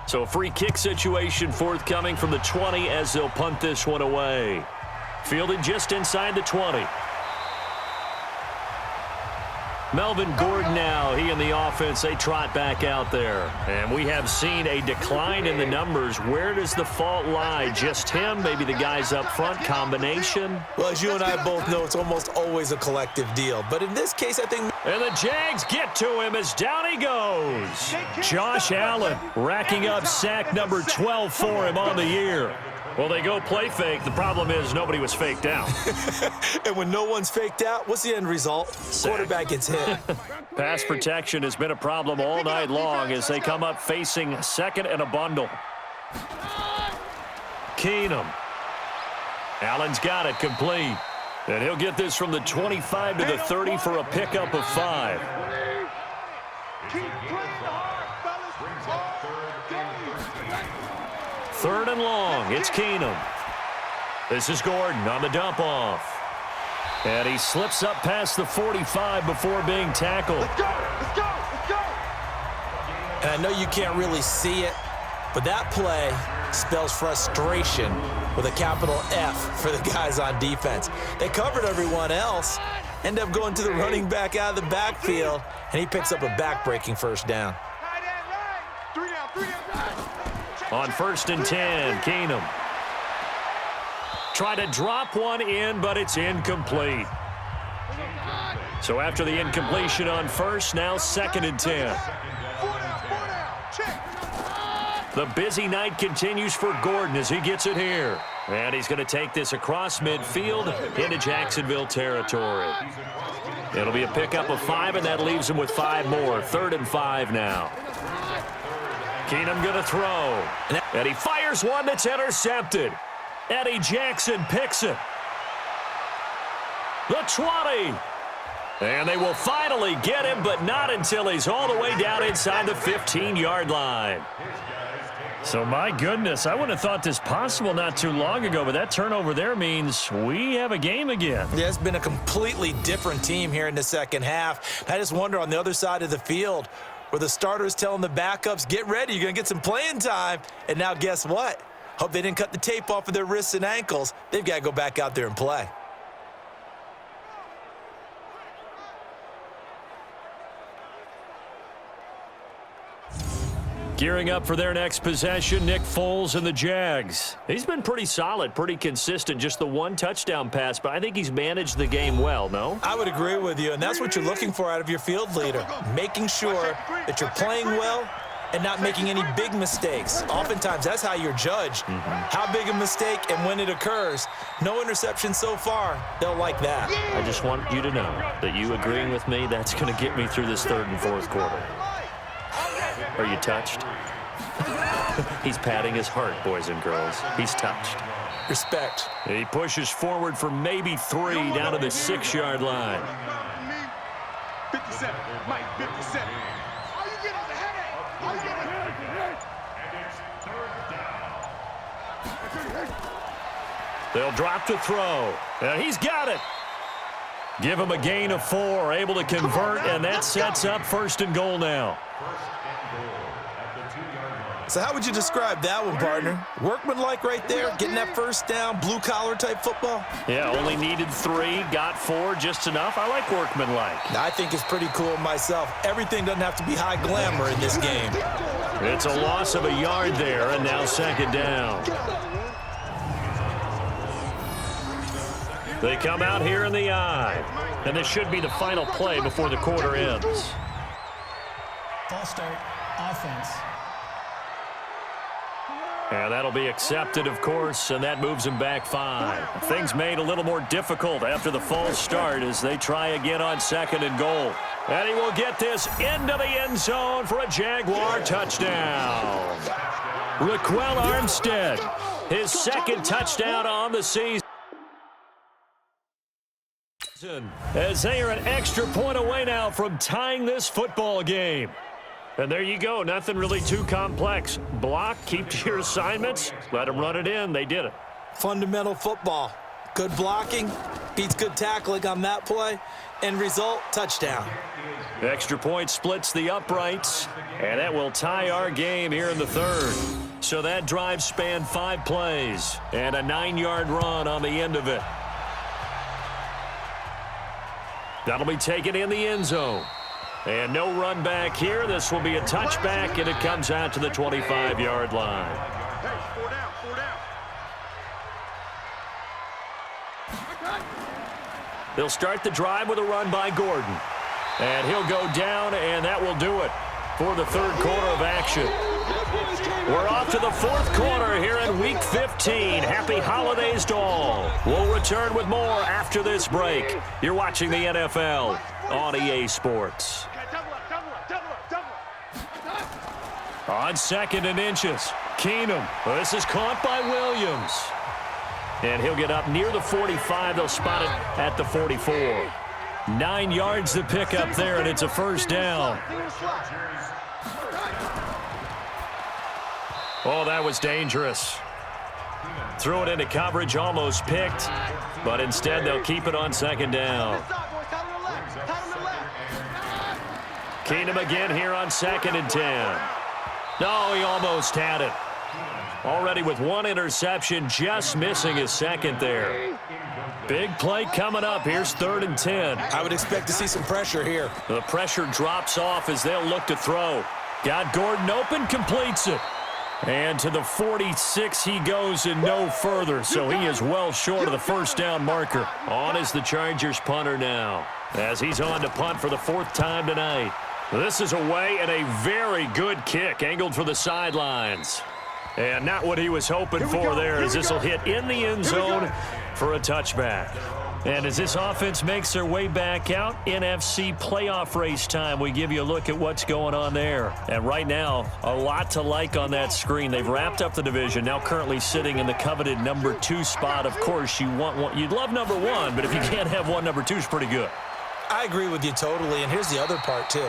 So a free kick situation forthcoming from the 20 as they'll punt this one away. Fielded just inside the 20. Melvin Gordon now, he and the offense, they trot back out there. And we have seen a decline in the numbers. Where does the fault lie? Just him, maybe the guys up front, combination? Well, as you and I both know, it's almost always a collective deal. But in this case, I think... And the Jags get to him as down he goes. Josh Allen racking up sack number 12 for him on the year. Well, they go play fake. The problem is nobody was faked out. And when no one's faked out, what's the end result? Quarterback gets hit. Pass protection has been a problem all night long as they come up facing second and a bundle. Keenum. Allen's got it complete. And he'll get this from the 25 to the 30 for a pickup of 5. Third and long. It's Keenum. This is Gordon on the dump off. And he slips up past the 45 before being tackled. Let's go! Let's go! Let's go! And I know you can't really see it, but that play spells frustration with a capital F for the guys on defense. They covered everyone else, end up going to the running back out of the backfield, and he picks up a back-breaking first down. Tight end right! 3 down, 3 down, right! On 1st and 10, Keenum. Try to drop one in, but it's incomplete. So after the incompletion on first, now 2nd and 10. 4 down, check! The busy night continues for Gordon as he gets it here. And he's going to take this across midfield into Jacksonville territory. It'll be a pickup of 5, and that leaves him with 5 more. 3rd and 5 now. Keenum going to throw. And he fires one that's intercepted. Eddie Jackson picks it. The 20. And they will finally get him, but not until he's all the way down inside the 15-yard line. So, my goodness, I wouldn't have thought this possible not too long ago, but that turnover there means we have a game again. Yeah, it's been a completely different team here in the second half. I just wonder on the other side of the field, where the starters telling the backups, get ready, you're going to get some playing time. And now guess what? Hope they didn't cut the tape off of their wrists and ankles. They've got to go back out there and play. Gearing up for their next possession, Nick Foles and the Jags. He's been pretty solid, pretty consistent, just the 1 touchdown pass, but I think he's managed the game well, no? I would agree with you, and that's what you're looking for out of your field leader, making sure that you're playing well and not making any big mistakes. Oftentimes, that's how you're judged. How big a mistake and when it occurs. No interception so far. They'll like that. I just want you to know that you agreeing with me, that's going to get me through this 3rd and 4th quarter. Are you touched? He's patting his heart, boys and girls. He's touched. Respect. He pushes forward for maybe 3 down to the 6-yard line. 57, Mike, 57. All you get is a headache. All you get is a headache. And it's 3rd down. They'll drop to throw. And he's got it. Give him a gain of 4, able to convert, and that sets up 1st and goal now. So how would you describe that one, partner? Workmanlike right there, getting that first down, blue-collar type football? Yeah, only needed 3, got 4, just enough. I like workmanlike. I think it's pretty cool myself. Everything doesn't have to be high glamour in this game. It's a loss of a yard there, and now 2nd down. They come out here in the eye, and this should be the final play before the quarter ends. False start, offense. And that'll be accepted, of course, and that moves him back 5. Things made a little more difficult after the false start as they try again on 2nd and goal. And he will get this into the end zone for a Jaguar touchdown. Raquel Armstead, his 2nd touchdown on the season. As they are an extra point away now from tying this football game. And there you go. Nothing really too complex. Block, keep to your assignments, let them run it in. They did it. Fundamental football. Good blocking, beats good tackling on that play. End result, touchdown. Extra point splits the uprights, and that will tie our game here in the 3rd. So that drive spanned 5 plays and a 9-yard run on the end of it. That'll be taken in the end zone. And no run back here. This will be a touchback, and it comes out to the 25-yard line. Hey, 4 down, 4 down. They'll start the drive with a run by Gordon. And he'll go down, and that will do it for the 3rd quarter of action. We're off to the 4th quarter here in Week 15. Happy holidays to all. We'll return with more after this break. You're watching the NFL on EA Sports. On 2nd and inches, Keenum. This is caught by Williams. And he'll get up near the 45. They'll spot it at the 44. 9 yards to pick up there, and it's a 1st down. Oh, that was dangerous. Threw it into coverage, almost picked. But instead, they'll keep it on 2nd down. Keenum again here on 2nd and 10. No, he almost had it. Already with 1 interception, just missing his 2nd there. Big play coming up. Here's 3rd and 10. I would expect to see some pressure here. The pressure drops off as they'll look to throw. Got Gordon open, completes it. And to the 46 he goes and no further, so he is well short of the 1st down marker. On is the Chargers punter now, as he's on to punt for the 4th time tonight. This is away and a very good kick, angled for the sidelines. And not what he was hoping for there, as this will hit in the end zone for a touchback. And as this offense makes their way back out, NFC playoff race time, we give you a look at what's going on there. And right now, a lot to like on that screen. They've wrapped up the division, now currently sitting in the coveted number 2 spot. Of course, you want one, you'd love number 1, but if you can't have one, number 2 is pretty good. I agree with you totally, and here's the other part, too.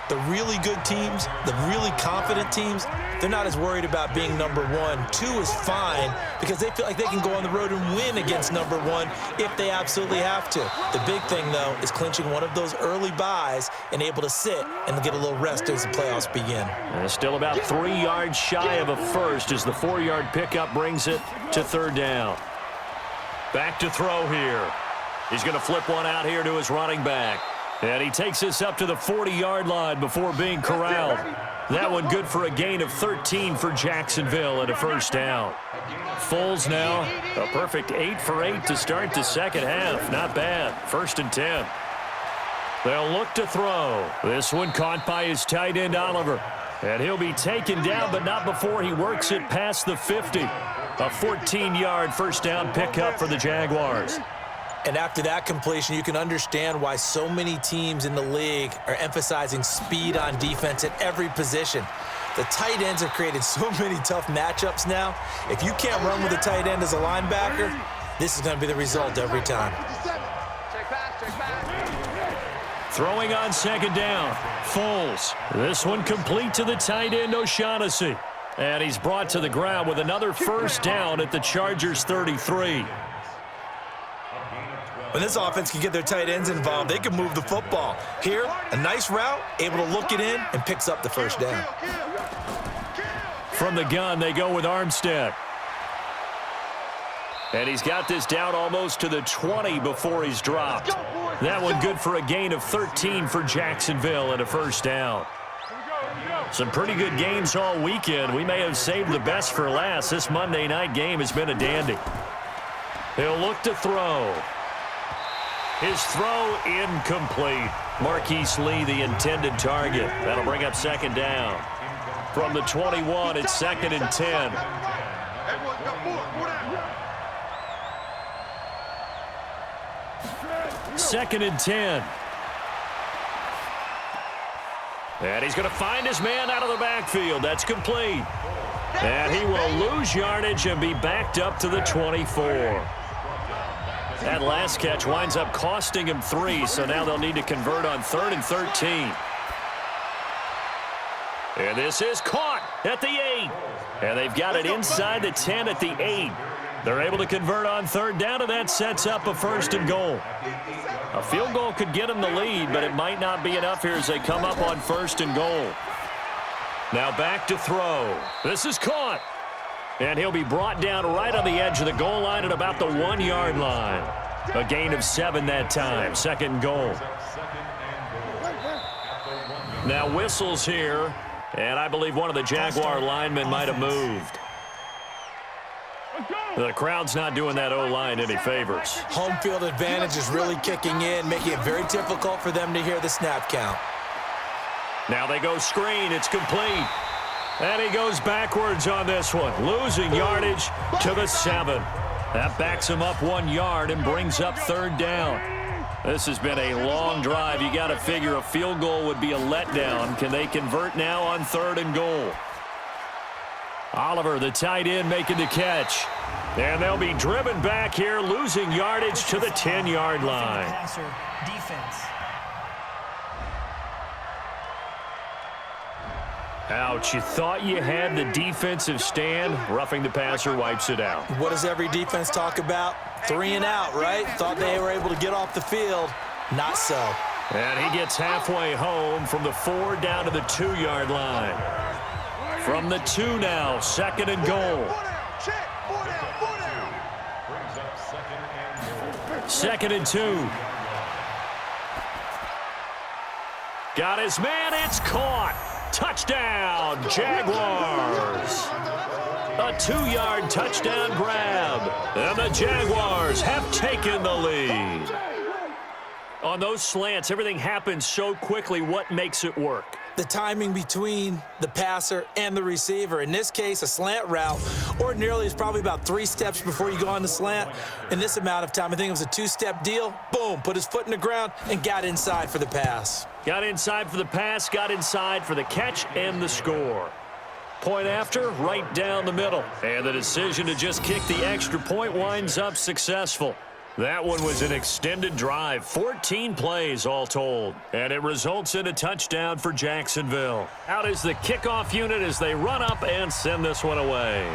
The really good teams, the really confident teams, they're not as worried about being number 1. 2 is fine because they feel like they can go on the road and win against number 1 if they absolutely have to. The big thing, though, is clinching one of those early byes and able to sit and get a little rest as the playoffs begin. And still about 3 yards shy of a first as the 4-yard pickup brings it to 3rd down. Back to throw here. He's going to flip one out here to his running back. And he takes this up to the 40-yard line before being corralled. That one good for a gain of 13 for Jacksonville and a 1st down. Foles now, a perfect 8 for 8 to start the 2nd half. Not bad. 1st and 10. They'll look to throw. This one caught by his tight end, Oliver. And he'll be taken down, but not before he works it past the 50. A 14-yard 1st down pickup for the Jaguars. And after that completion, you can understand why so many teams in the league are emphasizing speed on defense at every position. The tight ends have created so many tough matchups now. If you can't run with a tight end as a linebacker, this is going to be the result every time. Throwing on 2nd down, Foles. This one complete to the tight end, O'Shaughnessy. And he's brought to the ground with another 1st down at the Chargers' 33. When this offense can get their tight ends involved, they can move the football. Here, a nice route, able to look it in, and picks up the 1st down. From the gun, they go with Armstead. And he's got this down almost to the 20 before he's dropped. That one good for a gain of 13 for Jacksonville and a 1st down. Some pretty good games all weekend. We may have saved the best for last. This Monday night game has been a dandy. He'll look to throw. His throw incomplete. Marquise Lee, the intended target. That'll bring up 2nd down. From the 21, it's 2nd and 10. Got four down. 2nd and 10. And he's going to find his man out of the backfield. That's complete. And he will lose yardage and be backed up to the 24. That last catch winds up costing him 3, so now they'll need to convert on 3rd and 13. And this is caught at the 8. And they've got it inside the 10 at the 8. They're able to convert on 3rd down, and that sets up a 1st and goal. A field goal could get them the lead, but it might not be enough here as they come up on 1st and goal. Now back to throw. This is caught. And he'll be brought down right on the edge of the goal line at about the 1-yard line. A gain of 7 that time. 2nd and goal. Now whistles here. And I believe one of the Jaguar linemen might have moved. The crowd's not doing that O-line any favors. Home field advantage is really kicking in, making it very difficult for them to hear the snap count. Now they go screen. It's complete. And he goes backwards on this one, losing yardage to the 7. That backs him up 1 yard and brings up 3rd down. This has been a long drive. You got to figure a field goal would be a letdown. Can they convert now on 3rd and goal? Oliver, the tight end, making the catch. And they'll be driven back here, losing yardage to the 10-yard line. Defense. Ouch, you thought you had the defensive stand. Roughing the passer wipes it out. What does every defense talk about? 3 and out, right? Thought they were able to get off the field. Not so. And he gets halfway home from the 4 down to the 2-yard line. From the 2 now, 2nd and goal. 2nd and 2. Got his man, it's caught. Touchdown, Jaguars. A 2-yard touchdown grab. And the Jaguars have taken the lead. On those slants, everything happens so quickly. What makes it work? The timing between the passer and the receiver. In this case, a slant route ordinarily is probably about 3 steps before you go on the slant. In this amount of time, I think it was a 2-step deal. Boom, put his foot in the ground and got inside for the pass. Got inside for the pass, got inside for the catch and the score. Point after, right down the middle. And the decision to just kick the extra point winds up successful. That one was an extended drive, 14 plays all told. And it results in a touchdown for Jacksonville. Out is the kickoff unit as they run up and send this one away.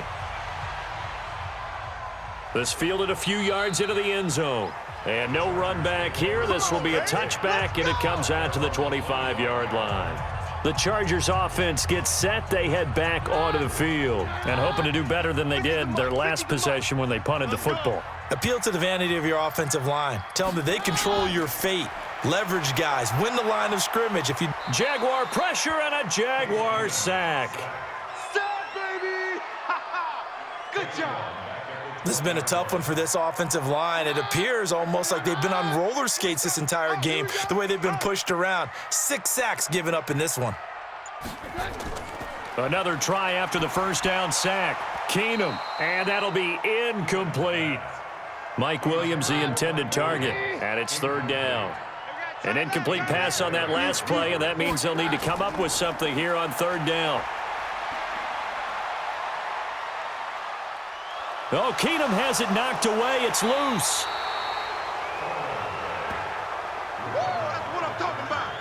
This fielded a few yards into the end zone. And no run back here. This will be a touchback, and it comes out to the 25-yard line. The Chargers offense gets set. They head back onto the field and hoping to do better than they did their last possession when they punted the football. Appeal to the vanity of your offensive line. Tell them that they control your fate. Leverage guys. Win the line of scrimmage. If you Jaguar pressure and a Jaguar sack. Sack, baby! Good job. This has been a tough one for this offensive line. It appears almost like they've been on roller skates this entire game, the way they've been pushed around. 6 sacks given up in this one. Another try after the first down sack. Keenum, and that'll be incomplete. Mike Williams, the intended target, and it's 3rd down. An incomplete pass on that last play, and that means they'll need to come up with something here on 3rd down. Oh, Keenum has it knocked away. It's loose. That's what I'm talking about.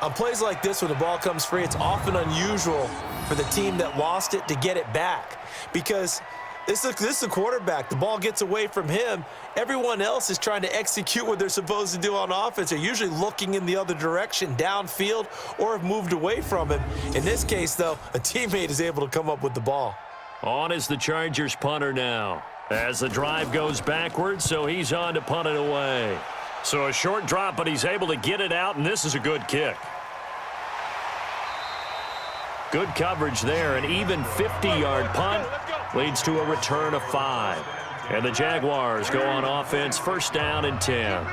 On plays like this, when the ball comes free, it's often unusual for the team that lost it to get it back. Because this is the quarterback. The ball gets away from him. Everyone else is trying to execute what they're supposed to do on offense. They're usually looking in the other direction, downfield, or have moved away from him. In this case, though, a teammate is able to come up with the ball. On is the Chargers punter now. As the drive goes backwards, so he's on to punt it away. So a short drop, but he's able to get it out, and this is a good kick. Good coverage there. An even 50-yard punt leads to a return of 5. And the Jaguars go on offense, 1st down and 10.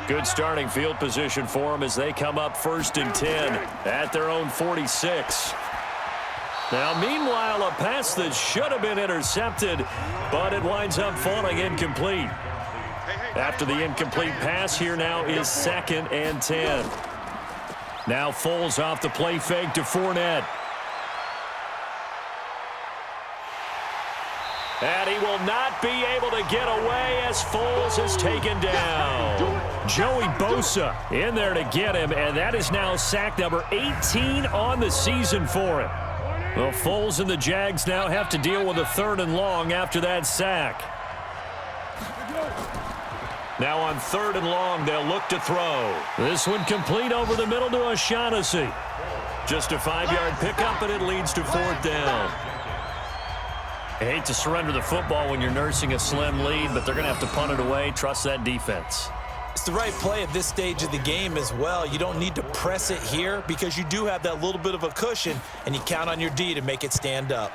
Good starting field position for them as they come up 1st and 10 at their own 46. Now, meanwhile, a pass that should have been intercepted, but it winds up falling incomplete. After the incomplete pass, here now is 2nd and 10. Now Foles off the play fake to Fournette. And he will not be able to get away as Foles is taken down. Joey Bosa in there to get him, and that is now sack number 18 on the season for him. Well, Foles and the Jags now have to deal with a 3rd and long after that sack. Now on 3rd and long, they'll look to throw. This one complete over the middle to O'Shaughnessy. Just a 5-yard pickup, and it leads to 4th down. I hate to surrender the football when you're nursing a slim lead, but they're going to have to punt it away. Trust that defense. It's the right play at this stage of the game as well. You don't need to press it here because you do have that little bit of a cushion, and you count on your D to make it stand up.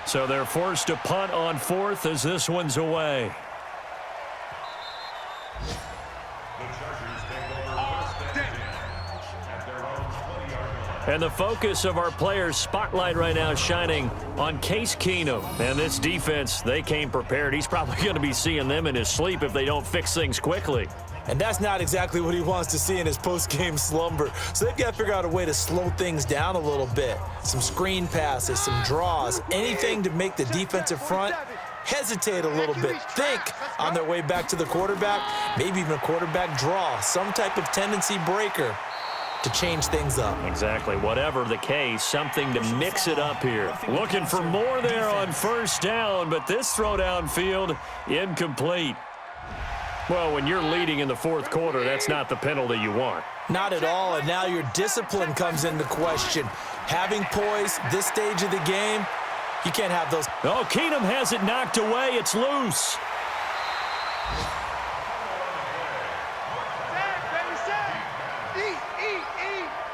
So they're forced to punt on 4th as this one's away. And the focus of our players' spotlight right now is shining on Case Keenum. And this defense, they came prepared. He's probably going to be seeing them in his sleep if they don't fix things quickly. And that's not exactly what he wants to see in his post-game slumber. So they've got to figure out a way to slow things down a little bit. Some screen passes, some draws, anything to make the defensive front hesitate a little bit. Think on their way back to the quarterback, maybe even a quarterback draw, some type of tendency breaker to change things up. Exactly. Whatever the case, something to mix it up here. Looking for more there on 1st down, but this throw downfield incomplete. Well, when you're leading in the 4th quarter, that's not the penalty you want. Not at all, and now your discipline comes into question. Having poise this stage of the game, you can't have those. Oh, Keenum has it knocked away. It's loose.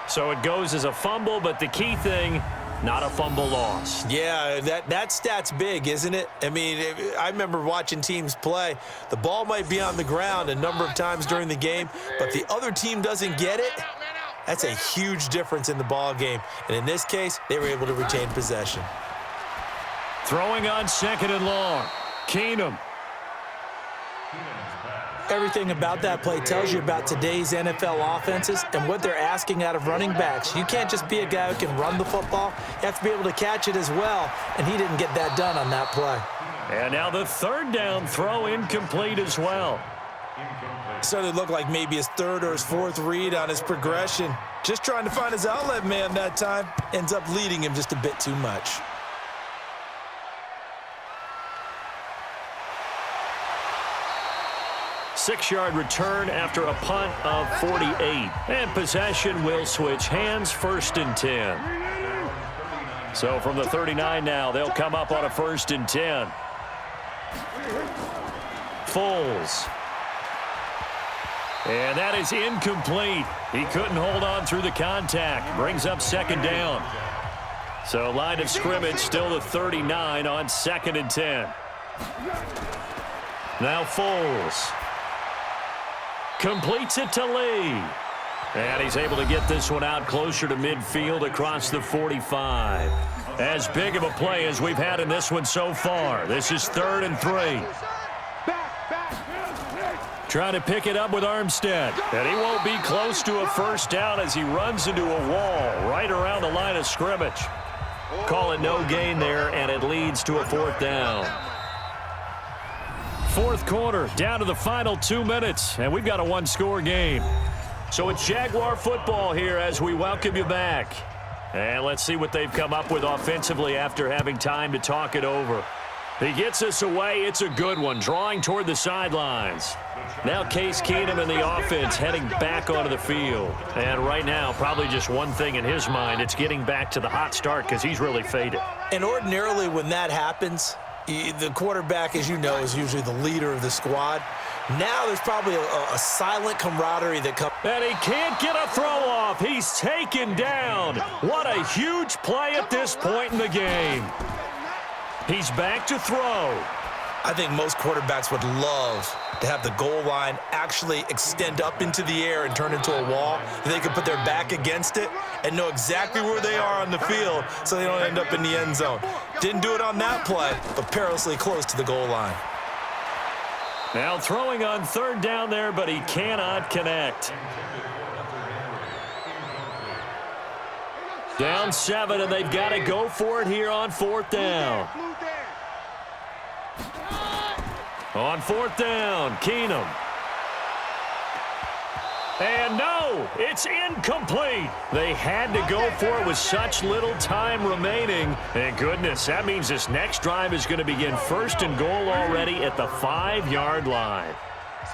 So it goes as a fumble, but the key thing, not a fumble loss. Yeah, that stat's big, isn't it? I mean, I remember watching teams play. The ball might be on the ground a number of times during the game, but the other team doesn't get it. That's a huge difference in the ball game. And in this case, they were able to retain possession. Throwing on 2nd and long. Keenum. Everything about that play tells you about today's NFL offenses and what they're asking out of running backs. You can't just be a guy who can run the football. You have to be able to catch it as well, and he didn't get that done on that play. And now the 3rd down throw incomplete as well. Started to look like maybe his 3rd or his 4th read on his progression. Just trying to find his outlet man that time. Ends up leading him just a bit too much. Six-yard return after a punt of 48. And possession will switch hands, 1st and 10. So from the 39 now, they'll come up on a 1st and 10. Foles. And that is incomplete. He couldn't hold on through the contact. Brings up 2nd down. So line of scrimmage still the 39 on 2nd and 10. Now Foles. Completes it to Lee. And he's able to get this one out closer to midfield across the 45. As big of a play as we've had in this one so far. This is 3rd and 3. Trying to pick it up with Armstead. And he won't be close to a 1st down as he runs into a wall right around the line of scrimmage. Call it no gain there, and it leads to a 4th down. 4th quarter, down to the final 2 minutes, and we've got a 1-score game. So it's Jaguar football here as we welcome you back. And let's see what they've come up with offensively after having time to talk it over. He gets us away. It's a good one, drawing toward the sidelines. Now Case Keenum and the offense heading back onto the field. And right now, probably just one thing in his mind. It's getting back to the hot start because he's really faded. And ordinarily when that happens, the quarterback, as you know, is usually the leader of the squad. Now there's probably a silent camaraderie that comes. And he can't get a throw off. He's taken down. What a huge play at this point in the game. He's back to throw. I think most quarterbacks would love to have the goal line actually extend up into the air and turn into a wall. They can put their back against it and know exactly where they are on the field so they don't end up in the end zone. Didn't do it on that play, but perilously close to the goal line. Now throwing on 3rd down there, but he cannot connect. Down 7, and they've got to go for it here on 4th down. On 4th down, Keenum. And no, it's incomplete. They had to go for it with such little time remaining. And goodness, that means this next drive is going to begin 1st and goal already at the 5-yard line.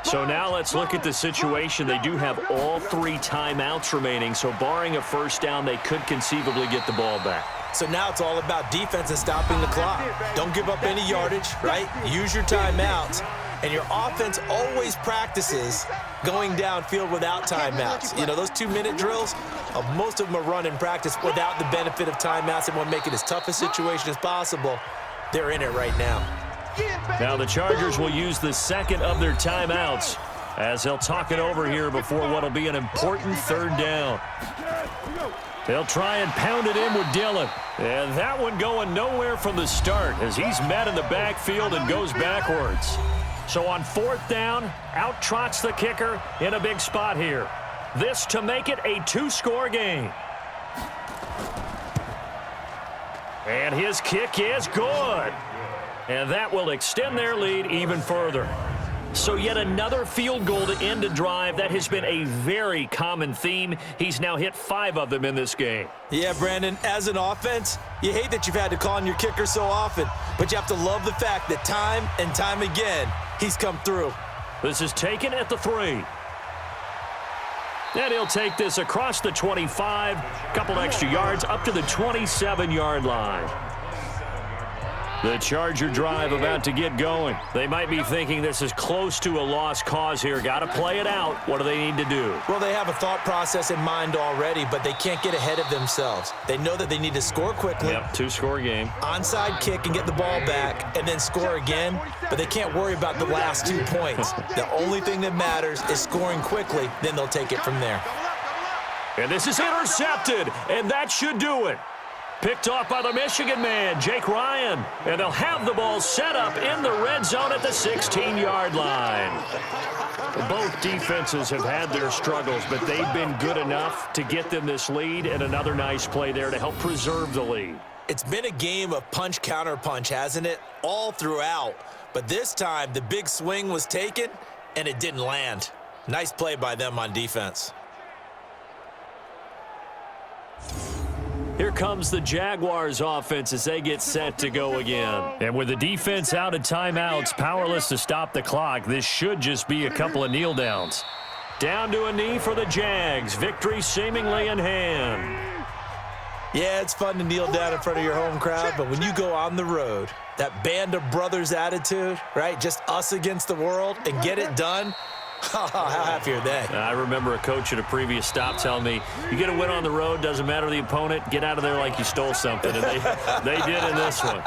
So now let's look at the situation. They do have all 3 timeouts remaining, so barring a 1st down, they could conceivably get the ball back. So now it's all about defense and stopping the clock. Don't give up any yardage, right? Use your timeouts. And your offense always practices going downfield without timeouts. You know, those 2-minute drills, most of them are run in practice without the benefit of timeouts and want to make it as tough a situation as possible. They're in it right now. Now the Chargers will use the 2nd of their timeouts as they'll talk it over here before what will be an important 3rd down. They'll try and pound it in with Dillon. And that one going nowhere from the start as he's met in the backfield and goes backwards. So on 4th down, out trots the kicker in a big spot here. This to make it a 2-score game. And his kick is good. And that will extend their lead even further. So yet another field goal to end a drive. That has been a very common theme. He's now hit 5 of them in this game. Yeah, Brandon, as an offense, you hate that you've had to call on your kicker so often, but you have to love the fact that time and time again, he's come through. This is taken at the 3. And he'll take this across the 25, couple extra yards up to the 27-yard line. The Charger drive about to get going. They might be thinking this is close to a lost cause here. Got to play it out. What do they need to do? Well, they have a thought process in mind already, but they can't get ahead of themselves. They know that they need to score quickly. Yep, 2-score game. Onside kick and get the ball back and then score again, but they can't worry about the last 2 points. The only thing that matters is scoring quickly, then they'll take it from there. And this is intercepted, and that should do it. Picked off by the Michigan man, Jake Ryan. And they'll have the ball set up in the red zone at the 16-yard line. Both defenses have had their struggles, but they've been good enough to get them this lead, and another nice play there to help preserve the lead. It's been a game of punch-counter-punch, hasn't it? All throughout. But this time, the big swing was taken, and it didn't land. Nice play by them on defense. Here comes the Jaguars offense as they get set to go again. And with the defense out of timeouts, powerless to stop the clock, this should just be a couple of kneel downs. Down to a knee for the Jags. Victory seemingly in hand. Yeah, it's fun to kneel down in front of your home crowd, but when you go on the road, that band of brothers attitude, right? Just us against the world and get it done. How happy are they? I remember a coach at a previous stop telling me, you get a win on the road, doesn't matter the opponent, get out of there like you stole something. And they did in this one.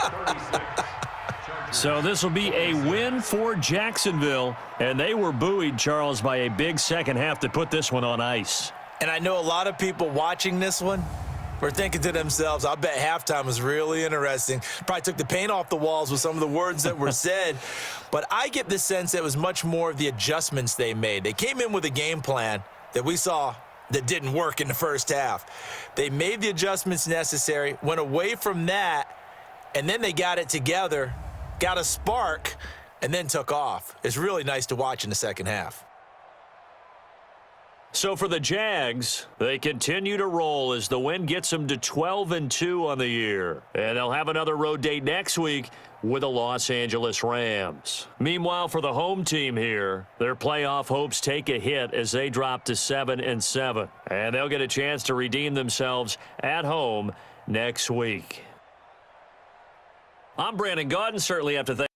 So this will be a win for Jacksonville. And they were buoyed, Charles, by a big second half to put this one on ice. And I know a lot of people watching this one were thinking to themselves, I bet halftime was really interesting. Probably took the paint off the walls with some of the words that were said. But I get the sense that it was much more of the adjustments they made. They came in with a game plan that we saw that didn't work in the first half. They made the adjustments necessary, went away from that, and then they got it together, got a spark, and then took off. It's really nice to watch in the second half. So for the Jags, they continue to roll as the win gets them to 12-2 on the year. And they'll have another road date next week with the Los Angeles Rams. Meanwhile, for the home team here, their playoff hopes take a hit as they drop to 7-7. And they'll get a chance to redeem themselves at home next week. I'm Brandon Gaudin. Certainly have to thank